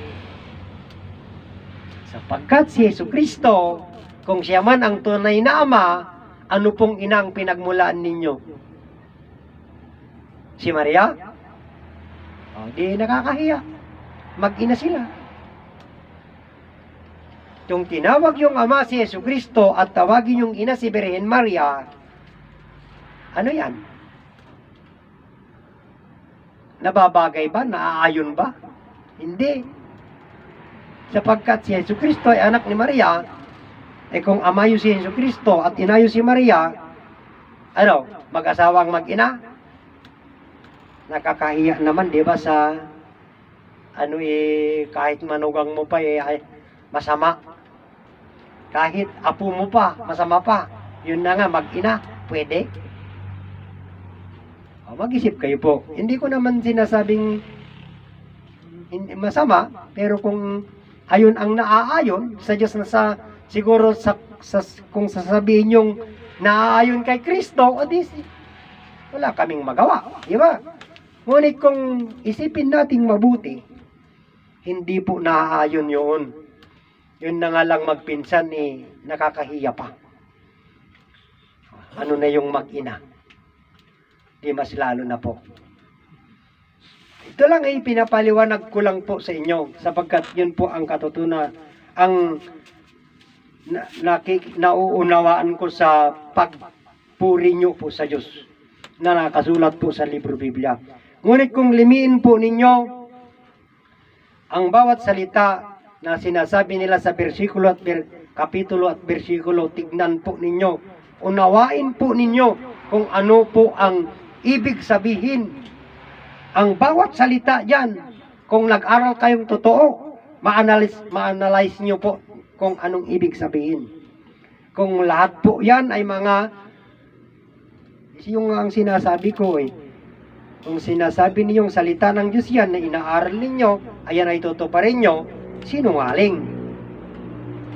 Sapagkat si Jesucristo, kung siya man ang tunay na ama, ano pong ina ang pinagmulaan ninyo? Si Maria? Di nakakahiya. Mag-ina sila. Yung tinawag yung ama si Jesucristo at tawagin yung ina si Birhen Maria, ano yan? Nababagay ba? Naaayon ba? Hindi. Sapagkat si Jesucristo ay anak ni Maria, kung ama yung si Jesucristo at ina yung si Maria, mag-asawang mag-ina? Nakakahiya naman, di ba, sa kahit manugang mo pa masama. Kahit apo mo pa, masama pa. Yun na nga, mag-ina, pwede. Mag-isip kayo po. Hindi ko naman sinasabing masama, pero kung ayon ang naaayon sa Diyos na siguro kung sasabihin yung naaayon kay Kristo, wala kaming magawa. Di ba? Ngunit kung isipin nating mabuti, hindi po naaayon yun. Yun na nga lang magpinsan, nakakahiya pa. Ano na yung mag-ina? Di mas lalo na po. Ito lang ay pinapaliwanag ko lang po sa inyo, sapagkat yun po ang katutunan, ang nauunawaan ko sa pagpuri nyo po sa Diyos na nakasulat po sa libro Biblia. Ngunit kung limiin po ninyo ang bawat salita na sinasabi nila sa bersikulo at kapitulo at bersikulo, tignan po ninyo, unawain po ninyo kung ano po ang ibig sabihin. Ang bawat salita dyan, kung nag-aral kayong totoo, ma-analyze nyo po kung anong ibig sabihin. Kung lahat po yan ay yung ang sinasabi ko kung sinasabi ninyong salita ng Diyos yan na inaaral ninyo, ayan ay tutuparin nyo, sinungaling.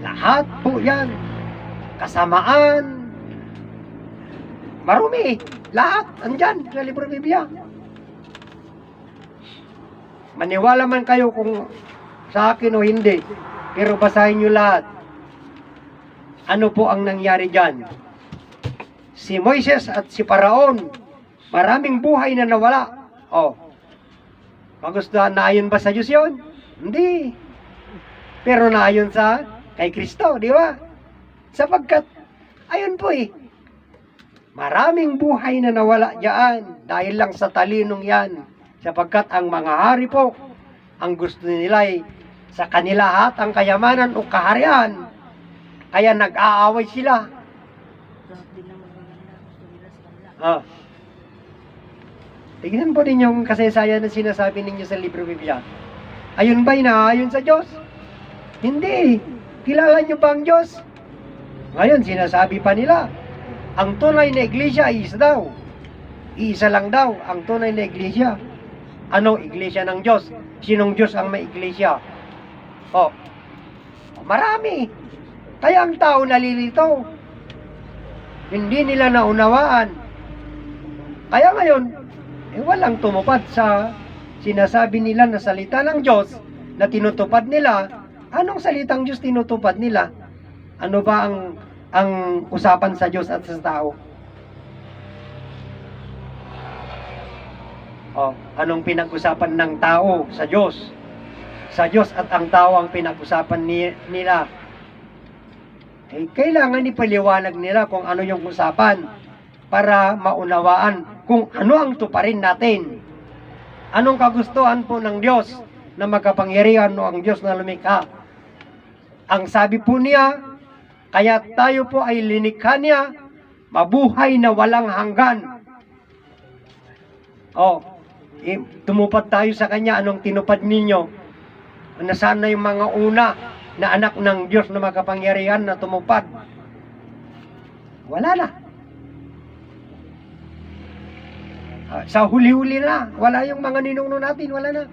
Lahat po yan, kasamaan, marumi, lahat, andyan sa libro Biblia. Maniwala man kayo kung sa akin o hindi, pero basahin nyo lahat. Ano po ang nangyari dyan? si Moises at si Paraon, maraming buhay na nawala. Oh, kagustuhan na ayon ba sa Diyos yun? Hindi. Pero na ayon sa kay Kristo, di ba? Sapagkat, ayun po maraming buhay na nawala diyan dahil lang sa talinong yan. Sapagkat ang mga hari po, ang gusto nila ay sa kanila lahat ang kayamanan o kaharian. Kaya nag-aaway sila. Tignan po ninyo yung kasaysayan na sinasabi ninyo sa libro Biblia. Ayun ba inaayon sa Diyos? Hindi. Kilala nyo ba ang Diyos? Ngayon, sinasabi pa nila, ang tunay na iglesia ay isa daw. Iisa lang daw ang tunay na iglesia. Ano iglesia ng Diyos? Sinong Diyos ang may iglesia? Oh, marami. Kaya ang tao nalilito. Hindi nila naunawaan. Kaya ngayon, walang tumupad sa sinasabi nila na salita ng Diyos na tinutupad nila. Anong salitang Diyos tinutupad nila? Ano ba ang usapan sa Diyos at sa tao? Oh, anong pinag-usapan ng tao sa Diyos? Sa Diyos at ang tao ang pinag-usapan nila. Kailangan ipaliwanag nila kung ano yung usapan para maunawaan kung ano ang tuparin natin. Anong kagustuhan po ng Diyos na makapangyarihan o ang Diyos na lumikha? Ang sabi po niya, kaya tayo po ay linikha niya, mabuhay na walang hanggan. Oh, tumupad tayo sa Kanya. Anong tinupad ninyo? Nasaan na yung mga una na anak ng Diyos na makapangyarihan na tumupad? Wala na. Sa huli-huli na. Wala yung mga ninuno natin. Wala na.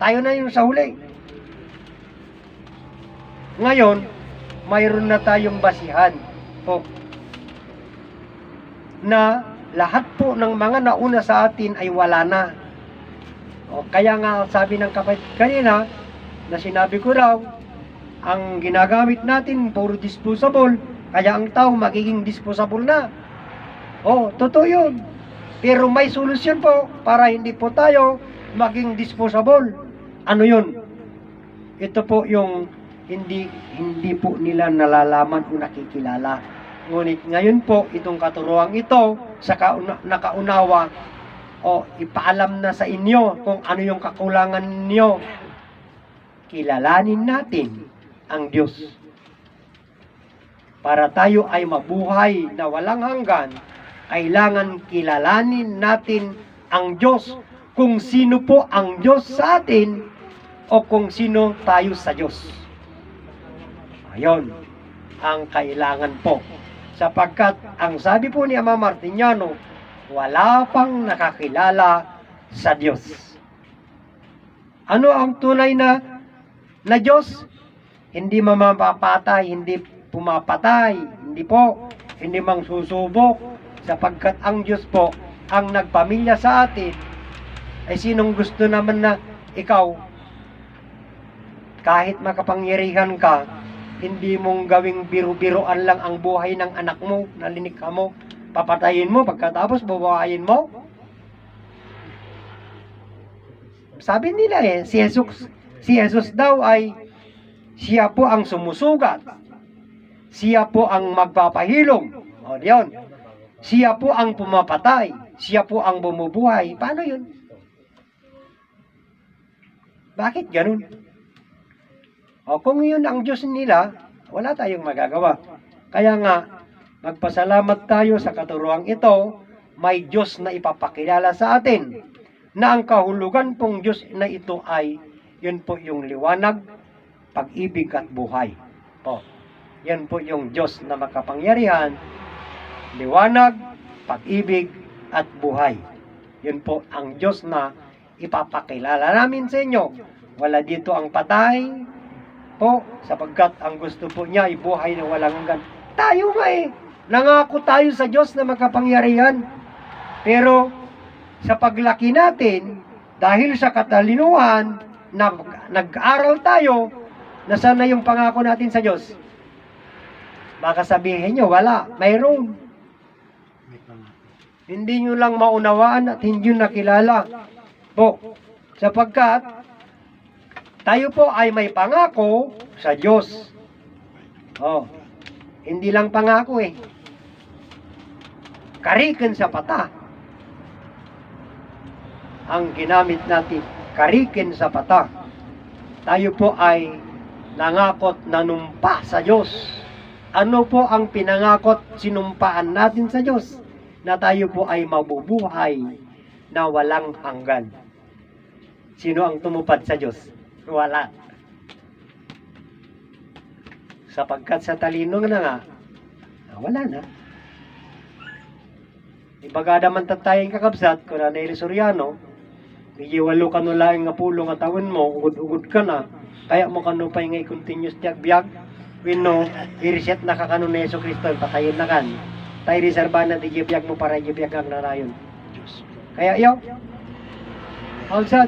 Tayo na yung sa huli. Ngayon, mayroon na tayong basihan po na lahat po ng mga nauna sa atin ay wala na. O, kaya nga sabi ng kapatid kanina na sinabi ko raw, ang ginagamit natin puro disposable, kaya ang tao magiging disposable na. O, totoo yun. Pero may solusyon po para hindi po tayo maging disposable. Ano yun? Ito po yung hindi po nila nalalaman o nakikilala. Ngunit ngayon po, itong katuruang ito, sa nakaunawa, o ipaalam na sa inyo kung ano yung kakulangan ninyo. Kilalanin natin ang Diyos. Para tayo ay mabuhay na walang hanggan, kailangan kilalanin natin ang Diyos. Kung sino po ang Diyos sa atin o kung sino tayo sa Diyos. Ayon ang kailangan po. Sapagkat ang sabi po ni Ama Martiniano, wala pang nakakilala sa Diyos. Ano ang tunay na Diyos? Hindi mamapatay, hindi pumapatay, hindi po, hindi mang susubok. Sapagkat ang Diyos po, ang nagpamilya sa atin, ay sinong gusto naman na ikaw, kahit makapangyarihan ka, hindi mong gawing biru-biruan lang ang buhay ng anak mo, na linikha mo, papatayin mo, pagkatapos babawain mo. Sabi nila si Jesus daw ay siya po ang sumusugat. Siya po ang magpapahilom. O diyon. Siya po ang pumapatay. Siya po ang bumubuhay. Paano yun? Bakit ganun? O kung yun ang Diyos nila, wala tayong magagawa. Kaya nga, magpasalamat tayo sa katuruang ito, may Diyos na ipapakilala sa atin, na ang kahulugan pong Diyos na ito ay, yun po yung liwanag, pag-ibig at buhay. O, yan po yung Diyos na makapangyarihan, liwanag, pag-ibig at buhay. Yun po ang Diyos na ipapakilala namin sa inyo. Wala dito ang patay, po, sapagkat ang gusto po niya ay buhay na walang hanggan. Tayo nga nangako tayo sa Diyos na makapangyarihan. Pero sa paglaki natin, dahil sa katalinuhan, nag-aral tayo, nasaan na yung pangako natin sa Diyos? Baka sabihin nyo, wala, mayroon. Hindi nyo lang maunawaan at hindi nyo nakilala. Po, sapagkat tayo po ay may pangako sa Diyos. Oh, hindi lang pangako eh. Kariken sa pata. Ang ginamit natin, kariken sa pata. Tayo po ay nangakot na numpa sa Diyos. Ano po ang pinangakot sinumpaan natin sa Diyos? Na tayo po ay mabubuhay na walang hanggan. Sino ang tumupad sa Diyos? Wala. Sapagkat sa talino na nga, wala na. Ibagada man tatayang kakabsat, kung na Soriano, walo ka no lang nga pulong nga tawin mo, ugod-ugod ka na, kaya mo kano pa yung continuous tiyak biyag, wino, i-reset na ka kano na Yeso Kristo, patayin na kan. Tayo reserva na di biyag mo para biyag ang narayon. Kaya yaw, kalsat,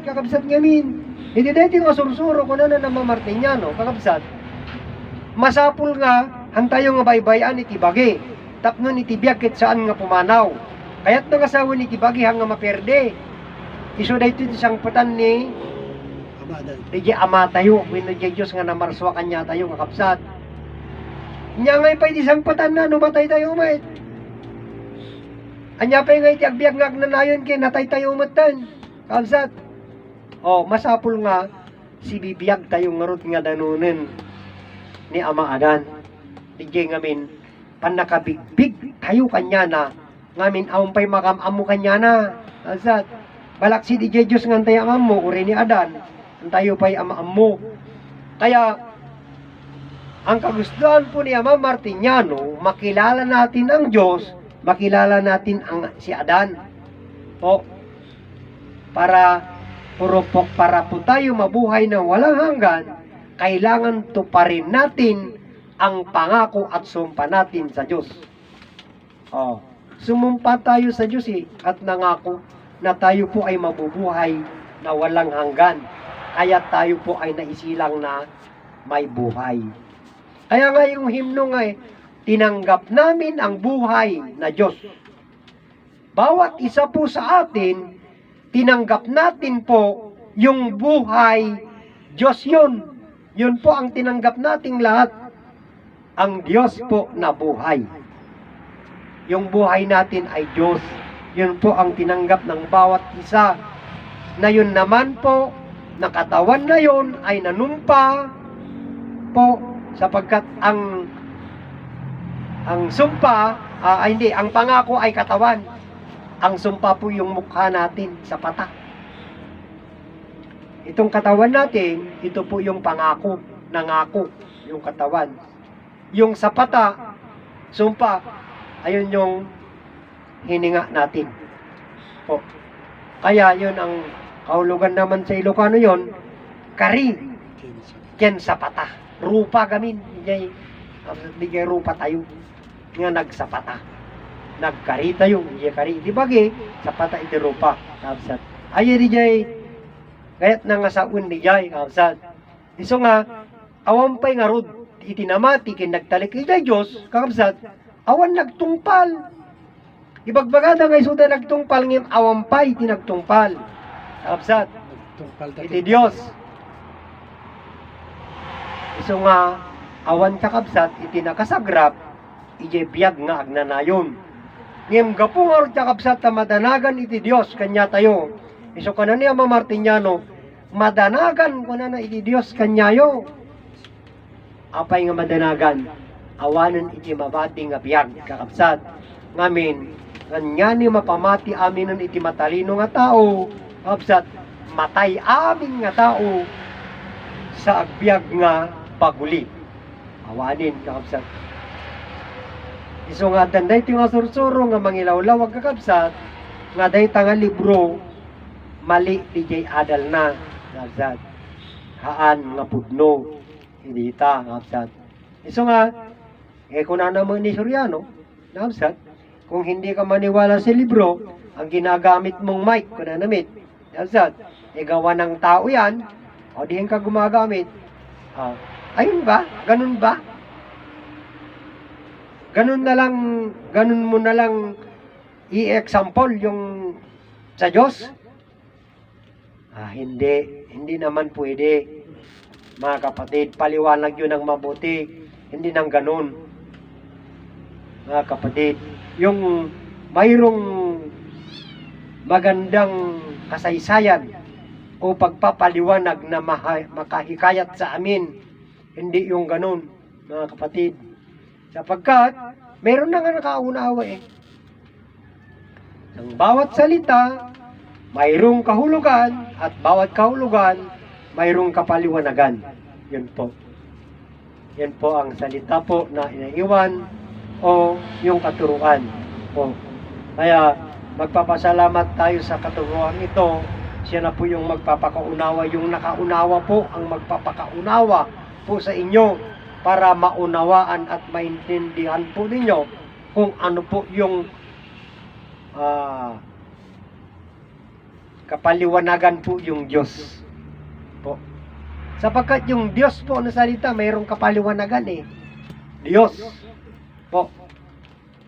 kakabsat ngamin, hindi dahil nga sursuro ko na namamartinyano, kakabsat, masapul nga, hantayo nga baybayan itibagi, tapnon itibiyag kit saan nga pumanaw, kaya't nga asawa itibagi hang nga maperde, iso da ito isang patan ni, di ama tayo, wino di Diyos nga namarswa kanya tayo, kakabsat, nya ngay pa isang patan na, numatay tayo umat, anya pa yung iti agbiag nga agnanayon kay natay tayo umatan, kakabsat, masapul nga, si bibiyag tayo ngarot nga danunin, ni Ama Adan. Tigay ngamin, panakabigbig tayo kanya na, ngamin awampay makamamu kanya na, asat, balak si DJ Diyos nga tayo amamu, uri ni Adan, tayo pa'y amamu. Kaya, ang kagustuhan po ni Ama Martiniano, makilala natin ang Diyos, makilala natin si Adan. Para po tayo mabuhay ng walang hanggan, kailangan tuparin natin ang pangako at sumpa natin sa Diyos. Sumumpa tayo sa Diyos at nangako na tayo po ay mabubuhay na walang hanggan. Kaya tayo po ay naisilang na may buhay. Kaya nga yung himno nga tinanggap namin ang buhay na Diyos. Bawat isa po sa atin, tinanggap natin po yung buhay Diyos yun. Yun po ang tinanggap nating lahat. Ang Diyos po na buhay. Yung buhay natin ay Diyos. Yun po ang tinanggap ng bawat isa. Na yun naman po, na katawan na yun ay nanumpa po sapagkat ang sumpa, ang pangako ay katawan. Ang sumpa po yung mukha natin sa pata. Itong katawan natin, ito po yung pangako, nangako, yung katawan. Yung sa pata, sumpa, ayun yung hininga natin. Po. Kaya yun ang kahulugan naman sa Ilocano yun, kari, ken sa pata. Rupa gamin, hindi kaya rupa tayo, nga nagsapata. Nagkari tayo, hindi kari. Di bagi, sapata iti rupa. Ay, di jay, kaya't nangasaun di jay, kapsat. Iso nga, awampay nga rod, itinamati, kinagtalik iti Diyos, kakapsat, awan nagtungpal. Ibagbagada nga isuda nagtungpal, ngayon awampay tinagtungpal. Kakapsat, iti Diyos. Iso nga, awan kakapsat, iti nakasagrap, iti biyag nga agnanayon. Ngayon gapong arot kakapsat, madanagan iti Diyos, kanya tayo. Iso ka na niya Martiniano, madanagan ko na iti Diyos kanyayo. Apay nga madanagan, awanan iti mabati nga biyag, kakapsat. Ngamin, kanya ni mapamati aminan iti matalino nga tao, kakapsat, matay amin nga tao sa agbyag nga paguli. Awanin, kakapsat. Iso nga danday iti nga sursuro nga mangilawlawag kakapsat, nga day nga libro, mali DJ adal na, kakapsat. Haan nga pudno, hindi ta, kakapsat. Iso nga, kung na naman ni Soriano, kakapsat, kung hindi ka maniwala sa libro, ang ginagamit mong mic, kung na namit, kakapsat, gawa ng tao yan, o dihin ka gumagamit, ayun ba? Ganun ba? Ganun mo na lang i-example yung sa Diyos? Hindi naman pwede. Mga kapatid, paliwanag yun ng mabuti. Hindi nang ganun. Mga kapatid, yung mayroong magandang kasaysayan o pagpapaliwanag na makahikayat sa amin, hindi yung ganun, mga kapatid. Sapagkat, meron na nga nakaunawa eh. Ang bawat salita, mayroong kahulugan, at bawat kahulugan, mayroong kapaliwanagan. Yun po. Yan po ang salita po na inaiwan o yung katuruan po. Kaya magpapasalamat tayo sa katuruan ito. Siya na po yung magpapakaunawa, yung nakaunawa po ang magpapakaunawa po sa inyo para maunawaan at maintindihan po ninyo kung ano po yung kapaliwanagan po yung Diyos po. Sapagkat yung Diyos po na salita, mayroong kapaliwanagan eh. Diyos po.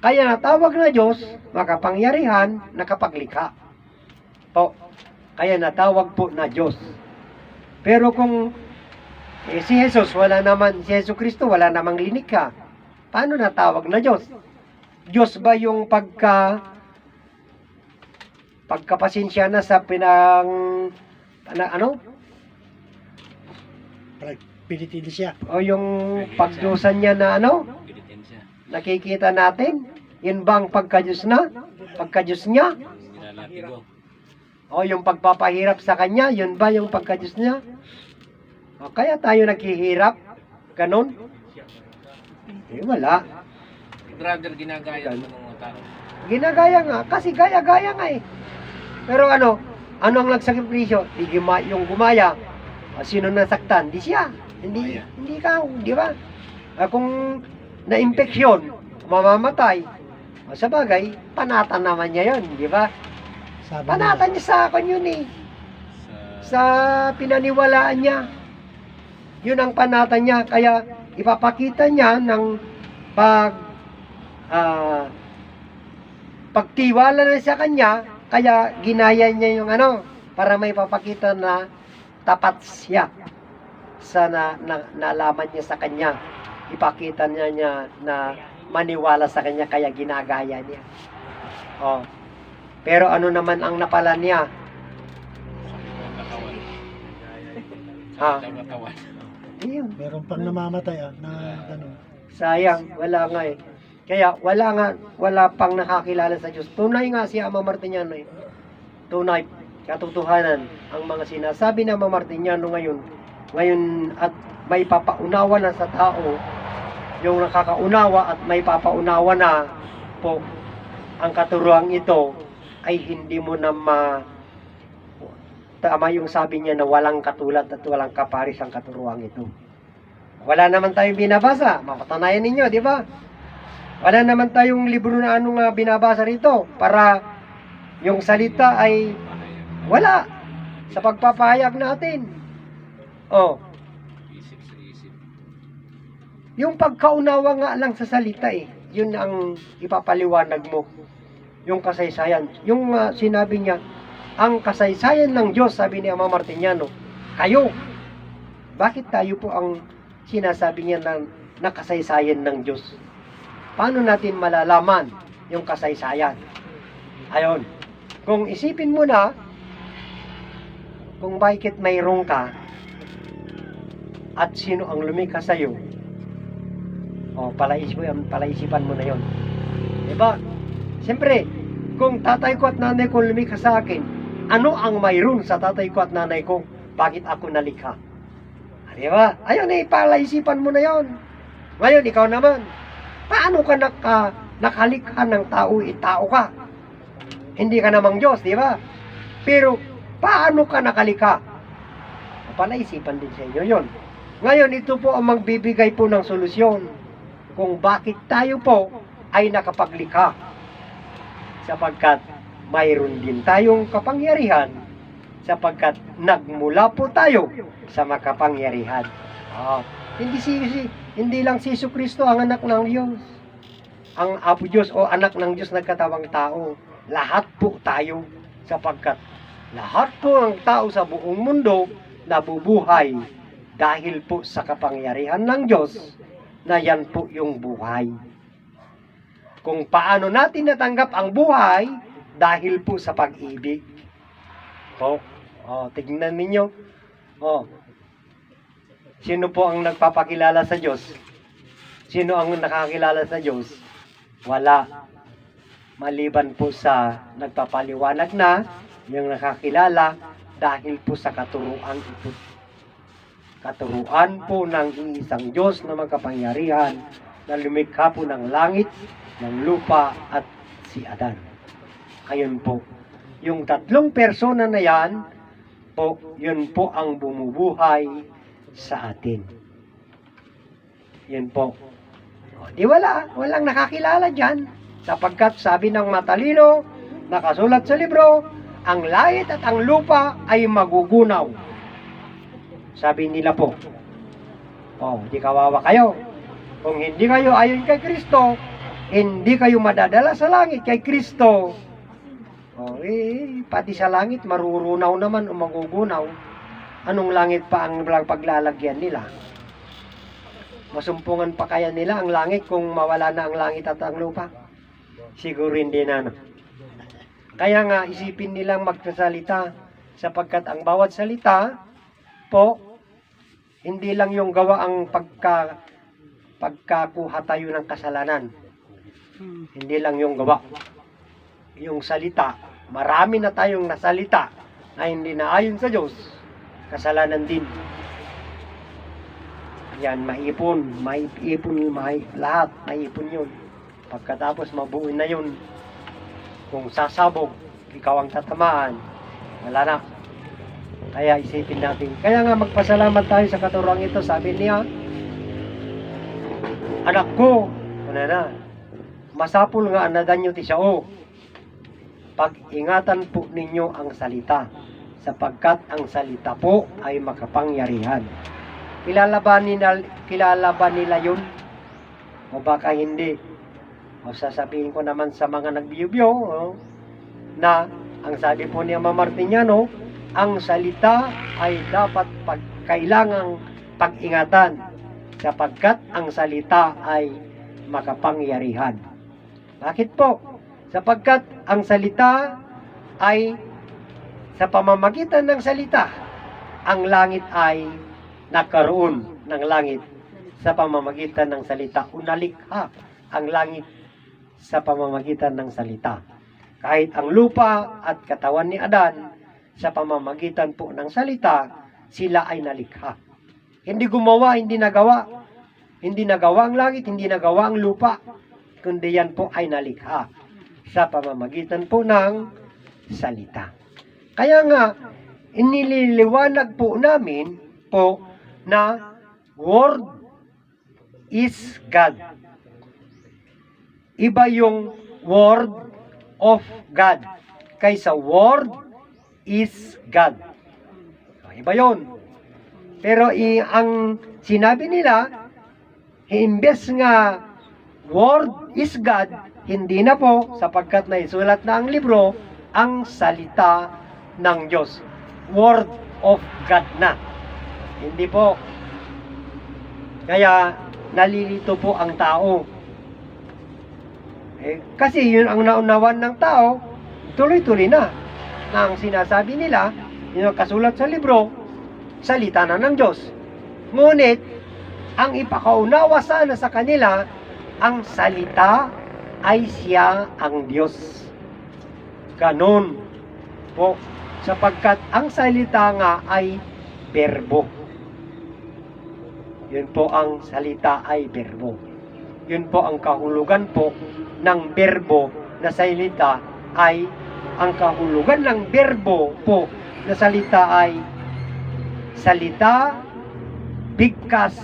Kaya natawag na Diyos, makapangyarihan, nakapaglikha po. Kaya natawag po na Diyos. Pero kung si Jesus, si Jesu Kristo, wala namang linikha, paano natawag na Diyos? Diyos ba yung pagkapasensya na sa Pilitin siya. o yung pagdusan niya na Pilitensya. nakikita natin? Yun bang pagka-Diyos na? Pagka-Diyos niya? Nilalatigo. O yung pagpapahirap sa Kanya? Yun ba yung pagka-Diyos niya? O kaya tayo naghihirap? Ganon? Wala. Brother, ginagaya mo ng mga tao. Ginagaya nga. Kasi gaya-gaya nga eh. Pero ano ang nagsakripisyo? Yung gumaya. Sino nasaktan? Di siya. Hindi ikaw. Di ba? Kung na-infeksyon, mamamatay. Sa bagay, panatan naman niya yun. Di ba? Panatan niya sa akin yun eh. Sa pinaniwalaan niya. Yun ang panatan niya. Kaya ipapakita niya ng pagtiwala na sa kanya, kaya ginaya niya yung para may papakita na tapat siya sa nalaman niya sa kanya. Ipakita niya na maniwala sa kanya, kaya ginagaya niya. Pero ano naman ang napala niya? Katawan. Ayun. Meron pang namamatay na ganun. Sayang, wala nga eh. Kaya wala pang nakakilala sa Diyos. Tunay nga si Ama Martiniano eh. Tunay, katotohanan ang mga sinasabi ng Ama Martiniano ngayon at may papaunawa na sa tao, yung nakakaunawa at may papaunawa na po ang katuruang ito ay hindi mo na tama yung sabi niya na walang katulad at walang kaparis ang katuruang ito. Wala naman tayong binabasa. Mapatunayan ninyo, di ba? Wala naman tayong libro na binabasa rito para yung salita ay wala sa pagpapahayag natin. Isip sa isip. Yung pagkaunawa nga lang sa salita eh. Yun ang ipapaliwanag mo. Yung kasaysayan. Yung sinabi niya, ang kasaysayan ng Diyos, sabi ni Ama Martiniano, kayo. Bakit tayo po ang sinasabi niya na kasaysayan ng Diyos? Paano natin malalaman yung kasaysayan? Ayon. Kung isipin mo na, kung bakit mayroon ka, at sino ang lumikha sa'yo, palaisipan mo na yon. Diba? Siyempre, kung tatay ko at nanay ko lumikha sa akin, ano ang mayroon sa tatay ko at nanay ko? Bakit ako nalikha? Diba? Ayun palaisipan mo na yon. Ngayon, ikaw naman, paano ka nakalikha ng tao? Tao ka. Hindi ka namang Diyos, di ba? Pero, paano ka nakalikha? Palaisipan din sa inyo yon. Ngayon, ito po ang magbibigay po ng solusyon kung bakit tayo po ay nakapaglikha. Sapagkat mayroon din tayong kapangyarihan, sapagkat nagmula po tayo sa makapangyarihan. Hindi lang si Jesu Kristo ang anak ng Diyos. Ang Apo Diyos o anak ng Diyos nagkatawang tao. lahat po tayo, sapagkat lahat po ng tao sa buong mundo nabubuhay dahil po sa kapangyarihan ng Diyos na yan po yung buhay. Kung paano natin natanggap ang buhay dahil po sa pag-ibig. Tignan ninyo. Sino po ang nagpapakilala sa Diyos? Sino ang nakakilala sa Diyos? Wala. Maliban po sa nagpapaliwanag na yung nakakilala dahil po sa katuruan ito. Katuruan po ng iisang Diyos na magkapangyarihan na lumikha po ng langit, ng lupa at si Adan. Ayun po. Yung tatlong persona na yan po, yun po ang bumubuhay sa atin. Yun po. Walang nakakilala dyan. Sapagkat sabi ng matalino, nakasulat sa libro, ang langit at ang lupa ay magugunaw. Sabi nila po, di kawawa kayo. Kung hindi kayo ayon kay Kristo, hindi kayo madadala sa langit kay Kristo. Pati sa langit marurunaw naman o magugunaw. Anong langit pa ang paglalagyan nila? Masumpungan pa kaya nila ang langit kung mawala na ang langit at ang lupa? Siguro hindi na. Kaya nga isipin nilang magsasalita sapagkat ang bawat salita po, hindi lang yung gawa ang pagkakuha tayo ng kasalanan. Hindi lang yung gawa. Yung salita, marami na tayong nasalita na hindi na ayon sa Diyos. Kasalanan din. Yan, lahat, maipon yun. Pagkatapos mabuo na yun, kung sasabog, ikaw ang tatamaan, wala na. Kaya isipin natin. Kaya nga magpasalamat tayo sa katuruan ito. Sabi niya, anak ko, masapul nga anadan nyo ti siya pag-ingatan po ninyo ang salita, sapagkat ang salita po ay makapangyarihan. Kilala ba nila yun? O baka hindi? O sasabihin ko naman sa mga nagbiyubyo na ang sabi po ni Mama Martiniano, ang salita ay dapat kailangang pag-ingatan sapagkat ang salita ay makapangyarihan. Bakit po? Sapagkat ang salita ay sa pamamagitan ng salita, ang langit ay nagkaroon ng langit sa pamamagitan ng salita. Unalikha ang langit sa pamamagitan ng salita. Kahit ang lupa at katawan ni Adan, sa pamamagitan po ng salita, sila ay nalikha. Hindi gumawa, hindi nagawa. Hindi nagawa ang langit, hindi nagawa ang lupa. Kundi yan po ay nalikha sa pamamagitan po ng salita. Kaya nga, inililiwanag po namin po na Word is God. Iba yung Word of God kaysa Word is God. Iba yun. Pero ang sinabi nila, imbes nga Word is God, hindi na po sapagkat naisulat na ang libro, ang salita ng Diyos. Word of God na. Hindi po. Kaya nalilito po ang tao. Kasi yun ang naunawan ng tao, tuloy-tuloy na. Na ang sinasabi nila, yung kasulat sa libro, salita na ng Diyos. Ngunit, ang ipakaunawa sana sa kanila, ang salita ay siya ang Diyos. Ganon po. Sapagkat ang salita nga ay berbo. Yun po ang salita ay berbo. Yun po ang kahulugan po ng berbo na salita ay ang kahulugan ng berbo po na salita ay salita, bigkas,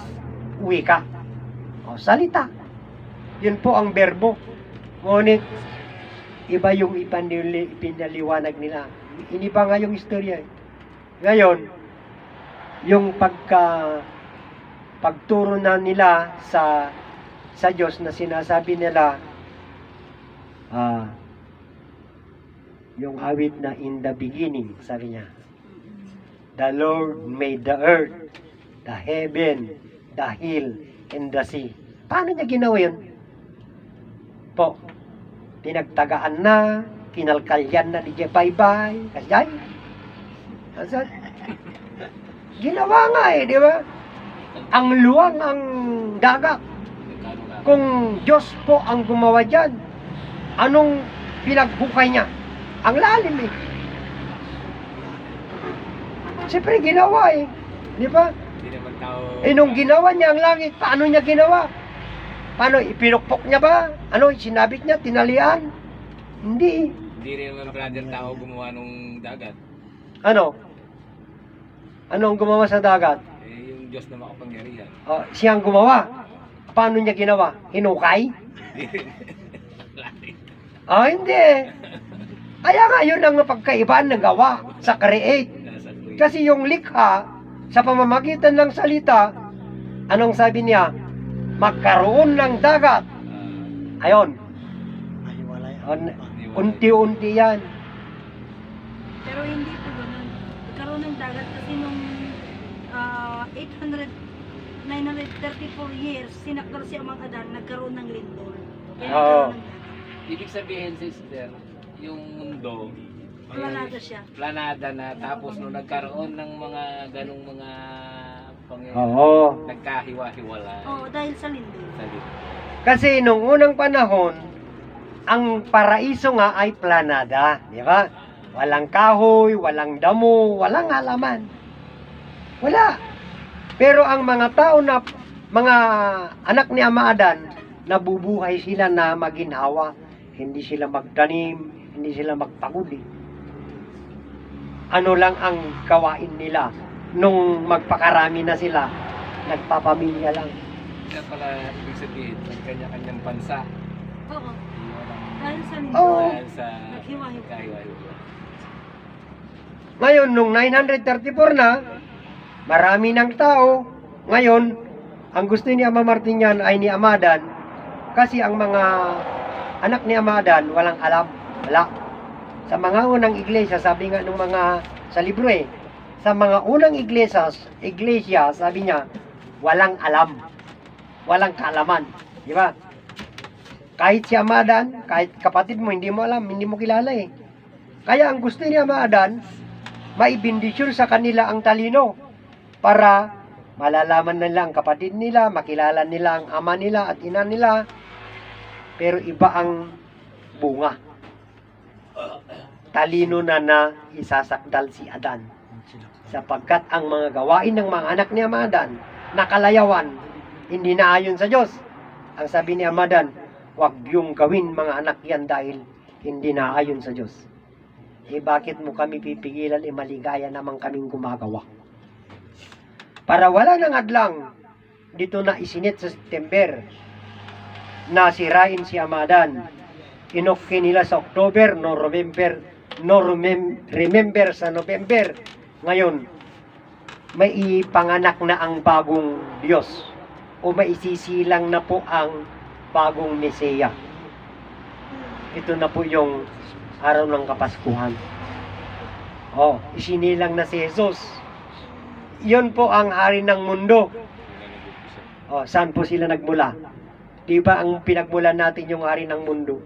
wika. O, salita. Yun po ang berbo. Ngunit, iba yung ipinaliwanag nila. Iniba nga yung istorya. Ngayon, yung pagturo na nila sa Diyos na sinasabi nila, Yung awit na in the beginning, sabi niya. The Lord made the earth, the heaven, the hill, and the sea. Paano niya ginawa yun? Po, pinagtagaan na, kinalkalyan na ni Jebaybay, kasyan. Kasyan. Ginawa nga eh, di ba? Ang luwang ang dagat. Kung Diyos po ang gumawa dyan, anong pinaghukay niya? Ang lalim eh. Siyempre ginawa eh. Di ba? Hindi naman tao... Eh nung ginawa niya ang langit, paano niya ginawa? Paano? Ipinukpok niya ba? Ano? Sinabit niya? Tinalian? Hindi. Hindi rin naman brother tao gumawa nung dagat. Ano? Ano ang gumawa sa dagat? Eh, yung Diyos na makapangyarihan. Siyang gumawa. Paano niya ginawa? Hinukay? Hindi. Kaya nga yun ang pagkaibaan ng gawa sa create. Kasi yung likha, sa pamamagitan ng salita, anong sabi niya? Magkaroon ng dagat. Ayon. Mahiwalay Unti-unti yan. Pero hindi po ganun. Nagkaroon ng dagat kasi nung 934 years, sinakdal si Amang Adan, nagkaroon ng lindol. Kaya Oo. nagkaroon ng dagat. Ibig sabihin, sister, yung mundo, Planada siya. planada na, tapos nung nagkaroon ng mga ganong mga pangyayari, Oo. nagkahiwa-hiwala. Oo, dahil sa lindol. Sa lindol. Kasi nung unang panahon, ang paraiso nga ay planada. Di ba? Walang kahoy, walang damo, walang halaman. Wala. Pero ang mga tao na, mga anak ni Ama Adan, nabubuhay sila na maginhawa. Hindi sila magtanim, hindi sila magpaguli. Ano lang ang gawain nila nung magpakarami na sila, nagpapamilya lang. Kaya pala, ibig sabihin, may kanya-kanyang bansa. Oo, Yun ang dahil sa lindol. Oo. dahil sa Naghiwa-hiwa. nagkahiwa-hiwa. Ngayon, nung 934 na, marami ng tao. Ngayon, ang gusto ni Ama Martinian ay ni Ama Adan, kasi ang mga anak ni Ama Adan, walang alam. Wala. Sa mga unang iglesia, sabi nga nung mga sa libro eh, sa mga unang iglesia, sabi niya, walang alam. Walang kaalaman. Di ba? Kahit si Ama Adan, kahit kapatid mo, hindi mo alam, hindi mo kilala eh. Kaya ang gusto ni Ama Adan, maibindisyon sa kanila ang talino para malalaman nila ang kapatid nila, makilala nila ang ama nila at ina nila, pero iba ang bunga. Talino na isasakdal si Adan, sapagkat ang mga gawain ng mga anak ni Ama Adan, nakalayawan, hindi na ayon sa Diyos. Ang sabi ni Ama Adan, huwag yung gawin mga anak yan dahil hindi na ayon sa Diyos. Bakit mo kami pipigilan? Maligaya naman kaming gumagawa. Para wala nang adlang, dito na isinit sa September na sirain si Ama Adan. Inokay nila sa October, remember sa November. Ngayon, may ipanganak na ang bagong Diyos o may isisilang na po ang bagong Meseya. Ito na po yung araw ng Kapaskuhan. Isinilang na si Jesus. Yun po ang hari ng mundo. Saan po sila nagmula? Di ba ang pinagmulan natin yung hari ng mundo?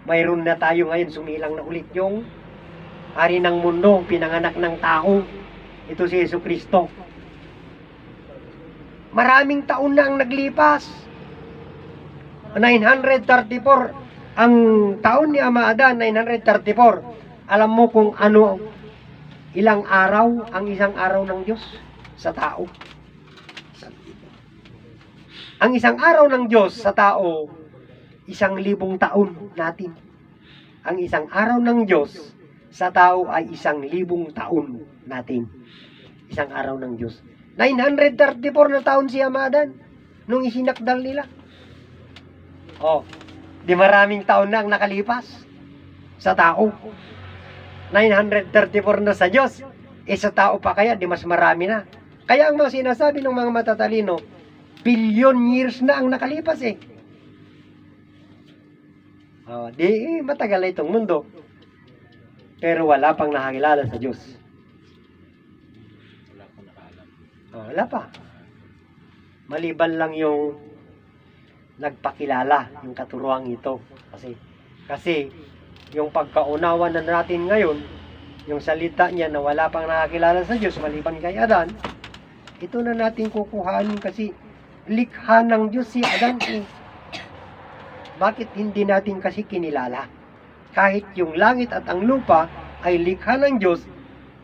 Mayroon na tayo ngayon, sumilang na ulit yung hari ng mundo, pinanganak ng tao. Ito si Jesucristo. Maraming taon na ang naglipas. 934 ang taon ni Ama Adan, 934. Alam mo kung ano, ilang araw ang isang araw ng Diyos sa tao. Ang isang araw ng Diyos sa tao, 1,000 taon natin. Ang isang araw ng Diyos sa tao ay 1,000 taon natin. Isang araw ng Diyos. 934 na taon si Ama Adan nung isinakdal nila. Di maraming taon na ang nakalipas sa tao. 934 na sa Diyos. Sa tao pa kaya, di mas marami na. Kaya ang mga sinasabi ng mga matatalino, billion years na ang nakalipas eh. Di matagal na itong mundo. pero wala pang nakakilala sa Diyos. Wala ko nakaalam. Wala pa. Maliban lang yung nagpakilala, yung katuruan ito. Kasi yung pagkaunawa na natin ngayon, yung salita niya na wala pang nakakilala sa Diyos, maliban kay Adan, ito na natin kukuhanin kasi likha ng Diyos si Adan. Bakit hindi natin kasi kinilala? Kahit yung langit at ang lupa ay likha ng Diyos,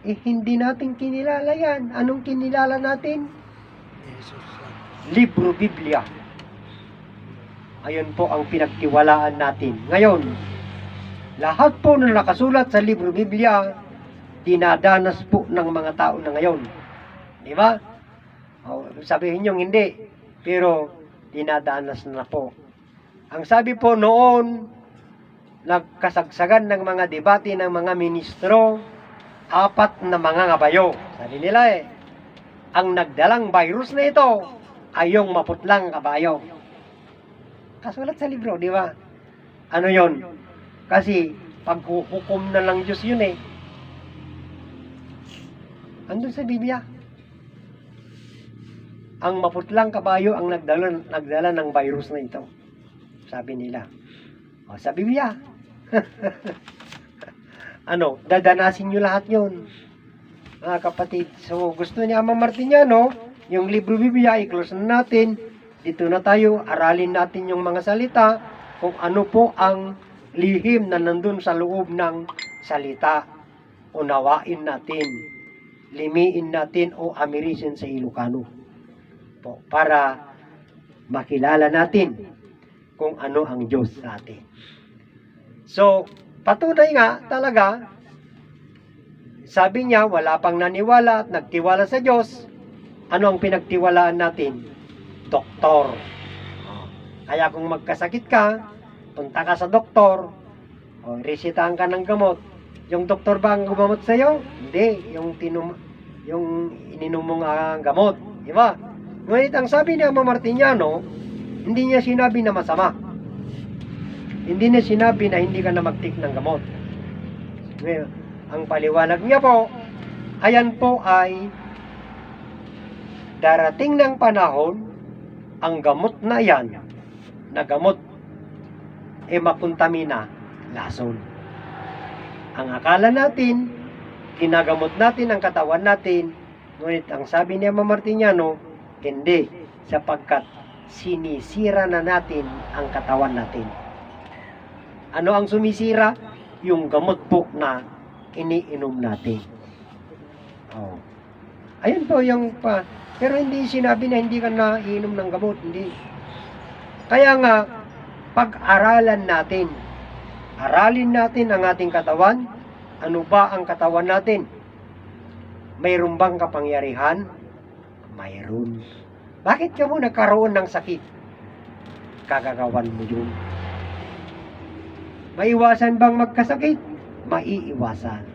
hindi natin kinilala yan. Anong kinilala natin? Jesus lang. Libro Biblia. Ayun po ang pinagtiwalaan natin. Ngayon, lahat po na nakasulat sa libro Biblia, dinadanas po ng mga tao na ngayon. Di ba? Sabihin nyo hindi, pero dinadanas na po. Ang sabi po noon, nagkasagsagan ng mga debate ng mga ministro, 4 na mga ngabayo. Sabi nila ang nagdalang virus na ito ay yung maputlang kabayo. Kasulat sa libro, di ba? Ano yon? Kasi paghuhukom na lang Diyos yun andun sa Biblia. Ang maputlang kabayo ang nagdala ng virus na ito. Sabi nila. Sa Biblia. Dadanasin nyo lahat yun. Mga kapatid. So, gusto ni Ama Martiniano, yung libro Biblia, i-close na natin. Dito na tayo, aralin natin yung mga salita, kung ano po ang lihim na nandun sa loob ng salita. Unawain natin. Limiin natin o amirisin sa Ilocano po, para makilala natin kung ano ang Diyos sa atin. So, patunay nga talaga, sabi niya, wala pang naniwala at nagtiwala sa Diyos. Ano ang pinagtiwalaan natin? Doktor. Kaya kung magkasakit ka, punta ka sa doktor, resetahan ka ng gamot. Yung doktor ba ang gumamot sa iyo? Hindi, yung ininom mong gamot, di ba? Ngunit ang sabi ni Ama Martiniano, hindi niya sinabi na masama. Hindi niya sinabi na hindi ka na mag-take ng gamot. Ngayon, ang paliwanag niya po, ayan po ay darating ng panahon, ang gamot na yan, na gamot, makuntamina, lason. Ang akala natin, ginagamot natin ang katawan natin, ngunit ang sabi ni Ama Martiniano, hindi, sapagkat sinisira na natin ang katawan natin. Ano ang sumisira? Yung gamot po na iniinom natin. Ayun po yung pero hindi sinabi na hindi ka na iinom ng gamot, hindi. Kaya nga, pag-aralan natin, aralin natin ang ating katawan. Ano ba ang katawan natin? Mayroon bang kapangyarihan? Mayroon. Bakit ka mo nagkaroon ng sakit? Kagagawan mo yun. Maiwasan bang magkasakit? Maiiwasan.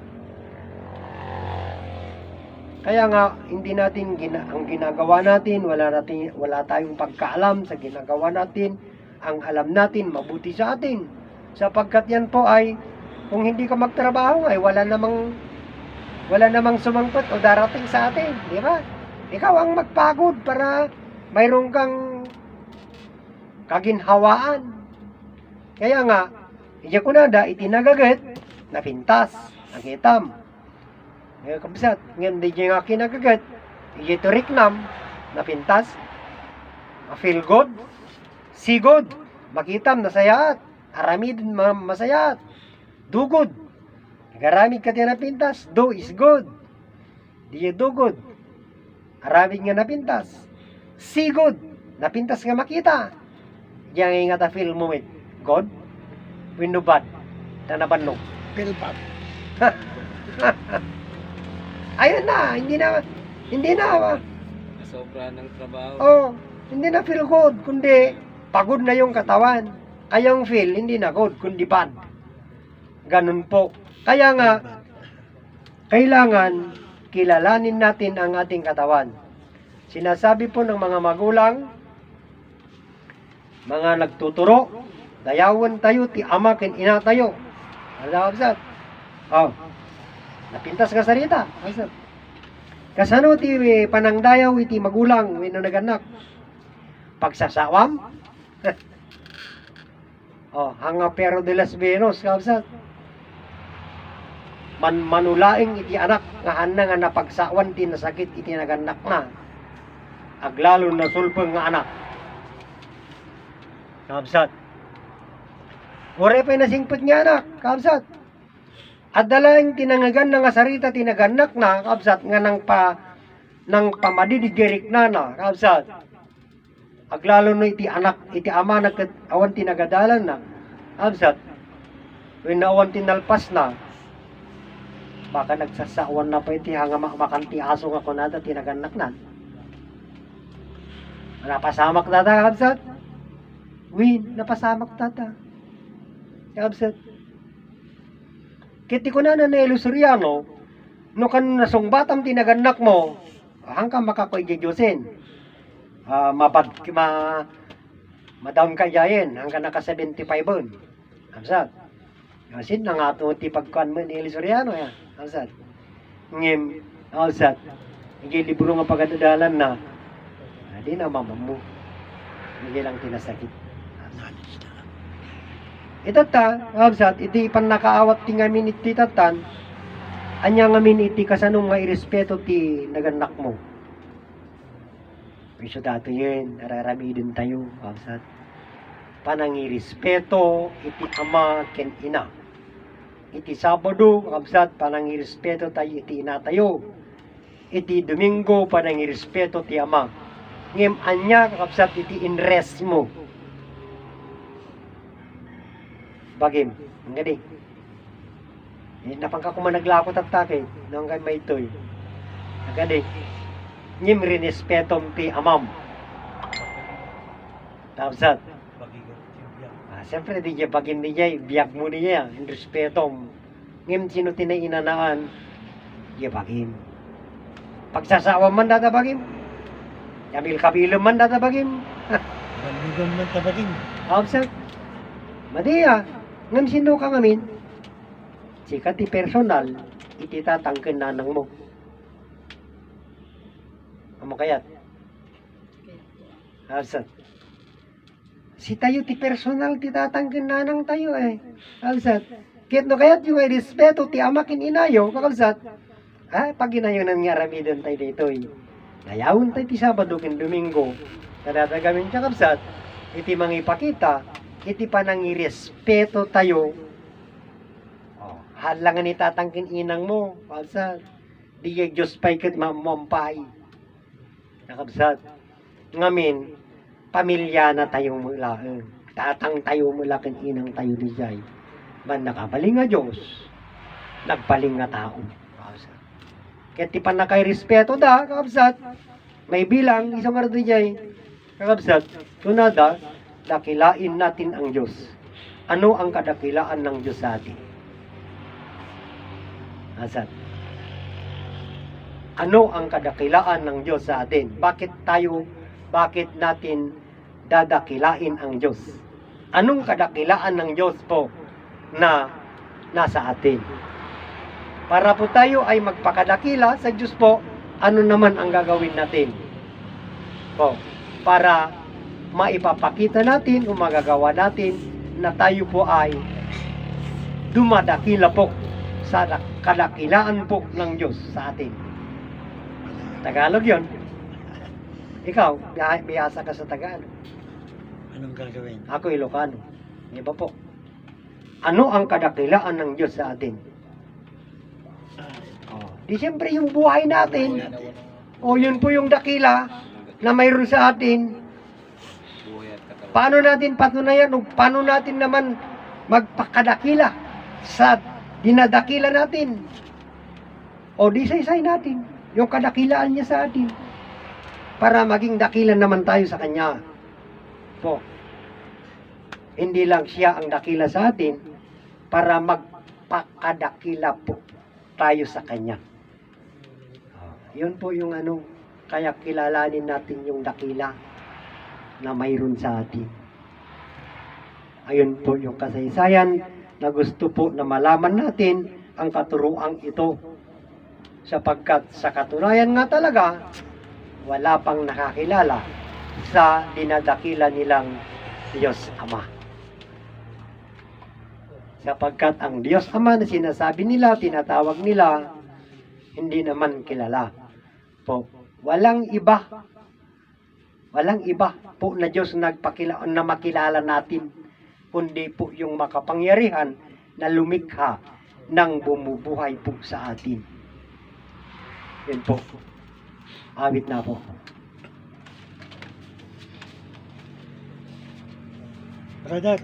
Kaya nga, hindi natin ang ginagawa natin, wala tayong pagkaalam sa ginagawa natin. Ang alam natin, mabuti sa atin. Sapagkat yan po ay, kung hindi ka magtrabaho ay wala namang sumangkot o darating sa atin, di ba? Ikaw ang magpagod para mayroon kang kaginhawaan. Kaya nga, iyakunada, itinagagat, napintas, ang hitam. Ngayon kabisat, ngayon di nga kinagagat, iyaturiknam, napintas, feel good, see good, makitam, nasayat, aramid, masayat, do good. Garamid ka na napintas, do is good. Di do good. Aramid nga napintas. See good. Napintas nga makita. Diyan nga ta feel mo with God. When no bad. Tanaban no. Feel bad. Ayun na. Hindi na. Sobra ng trabaho. Hindi na feel good. Kundi pagod na yung katawan. Kayang feel, hindi na good. Kundi bad. Ganun po. Kaya nga, kailangan kilalanin natin ang ating katawan. Sinasabi po ng mga magulang, mga nagtuturo, dayawan tayo, ti ama ken ina tayo. Oh. Napintas ka sarita. Asa? Kasano ti panangdayaw iti magulang wenno naganak? Pagsasawam? Oh, hanga pero de las Venos kabsat. Manulaing iti anak nga handa nga napagsawan ti nasakit iti naganak na. Aglalo na sulpeng nga anak. Kabsat. Ore pa nasingpit nga anak, kabsat. At dalaing tinangagan na nga sarita tinaganak na, kabsat, nga nang pamadidigirik na, kabsat. Aglalo no iti anak, iti ama awan tinagadalan na, kabsat. When awan tinalpas na, baka nagsasawan na pa iti hanga makanti aso nga kunada tinaganak na. Napasamak tata, kabsat. Win, napasamak tata. Kabsat. Kiti ko na Ilusuriano, no kan nasungbatam tinaganak mo, hanggang makakoy-jujusin. Madaon ka jayen, hanggang naka 75 bon. Kabsat. Kasi na nga ito ti pagkuhan mo ni Ilusuriano yan. Kabsat. Ngim, kabsat. Hindi libro nga pagdadalan na, hindi na mamamu. Hindi lang tinasakit. Itata, kabsat, iti panakaawat ti ngamin iti tatan, anya ngamin iti kasanong nga irespeto ti naganak mo. Piso dato yun, nararamidin tayo, kabsat. Panangirespeto iti ama ken ina. Iti Sabado, kabsat, panangirespeto tayo iti ina tayo. Iti Domingo, panangirespeto ti ama. Ngem anya, kabsat, iti inres mo. Bagim, ang gani. Napangka ko man naglakot at takay, nang kay may toy. Ang gani. Ngim rinespetom ti amam. Tapsat. Siyempre, di niya bagim ni niya, biyak mo niya, respetom. Ngim sino tinainanaan, di bagim. Pagsasawa man data bagim. Yamil kabilo man data bagim. Balugan man tabagin. Tapsat. Madiya. Ngam sino ka ngamin, sikat ti personal, ititatangkin nanang mo. Amo kayat? Alsat. Si tayo ti personal, titatangkin nanang tayo eh. Alsat. Kit no kayat yung respeto ti amakin inayo, kakalsat. Pag inayonan nga ramidon tayo dito eh. Nayawon tayo ti Sabado ken Domingo. Nadadagamin siya kalsat, iti mangipakita, iti panangirespeto tayo. Halangan itatangkin inang mo. Kalsat. Di kay Diyos pa'y kat mamumpay. Nakabsat. Ngamin, pamilya na tayo mula. Tatang tayo mula kan inang tayo di jay. Man nakabaling nga Diyos. Nagbaling nga tao. Kalsat. Kaya ti panakay-respeto da, kakabsat. May bilang, isang nga di jay. Kakabsat. Tunada, dakilain natin ang Diyos. Ano ang kadakilaan ng Diyos sa atin? Asat. Ano ang kadakilaan ng Diyos sa atin? Bakit natin dadakilain ang Diyos? Anong kadakilaan ng Diyos po na nasa atin? Para po tayo ay magpakadakila sa Diyos po, ano naman ang gagawin natin? Po, para maipapakita natin o magagawa natin na tayo po ay dumadakila po sa kadakilaan po ng Diyos sa atin. Tagalog yon. Ikaw, biyasa ka sa Tagalog. Anong gagawin? Ako Ilocano. Iba po. Ano ang kadakilaan ng Diyos sa atin? Di siyempre yung buhay natin. Yun po yung dakila na mayroon sa atin. Paano natin patunayan o paano natin naman magpakadakila sa dinadakila natin? O di say natin yung kadakilaan niya sa atin para maging dakilan naman tayo sa Kanya. Po. Hindi lang siya ang dakila sa atin para magpakadakila po tayo sa Kanya. Yun po yung kaya kilalanin natin yung dakila na mayroon sa atin. Ayun po yung kasaysayan na gusto po na malaman natin ang katuruang ito. Sapagkat sa katunayan nga talaga, wala pang nakakilala sa dinadakila nilang Diyos Ama. Sapagkat ang Diyos Ama na sinasabi nila, tinatawag nila, hindi naman kilala. Po, walang iba po na Diyos na makilala natin, kundi po yung makapangyarihan na lumikha ng bumubuhay po sa atin. Yan po. Awit na po. Brother,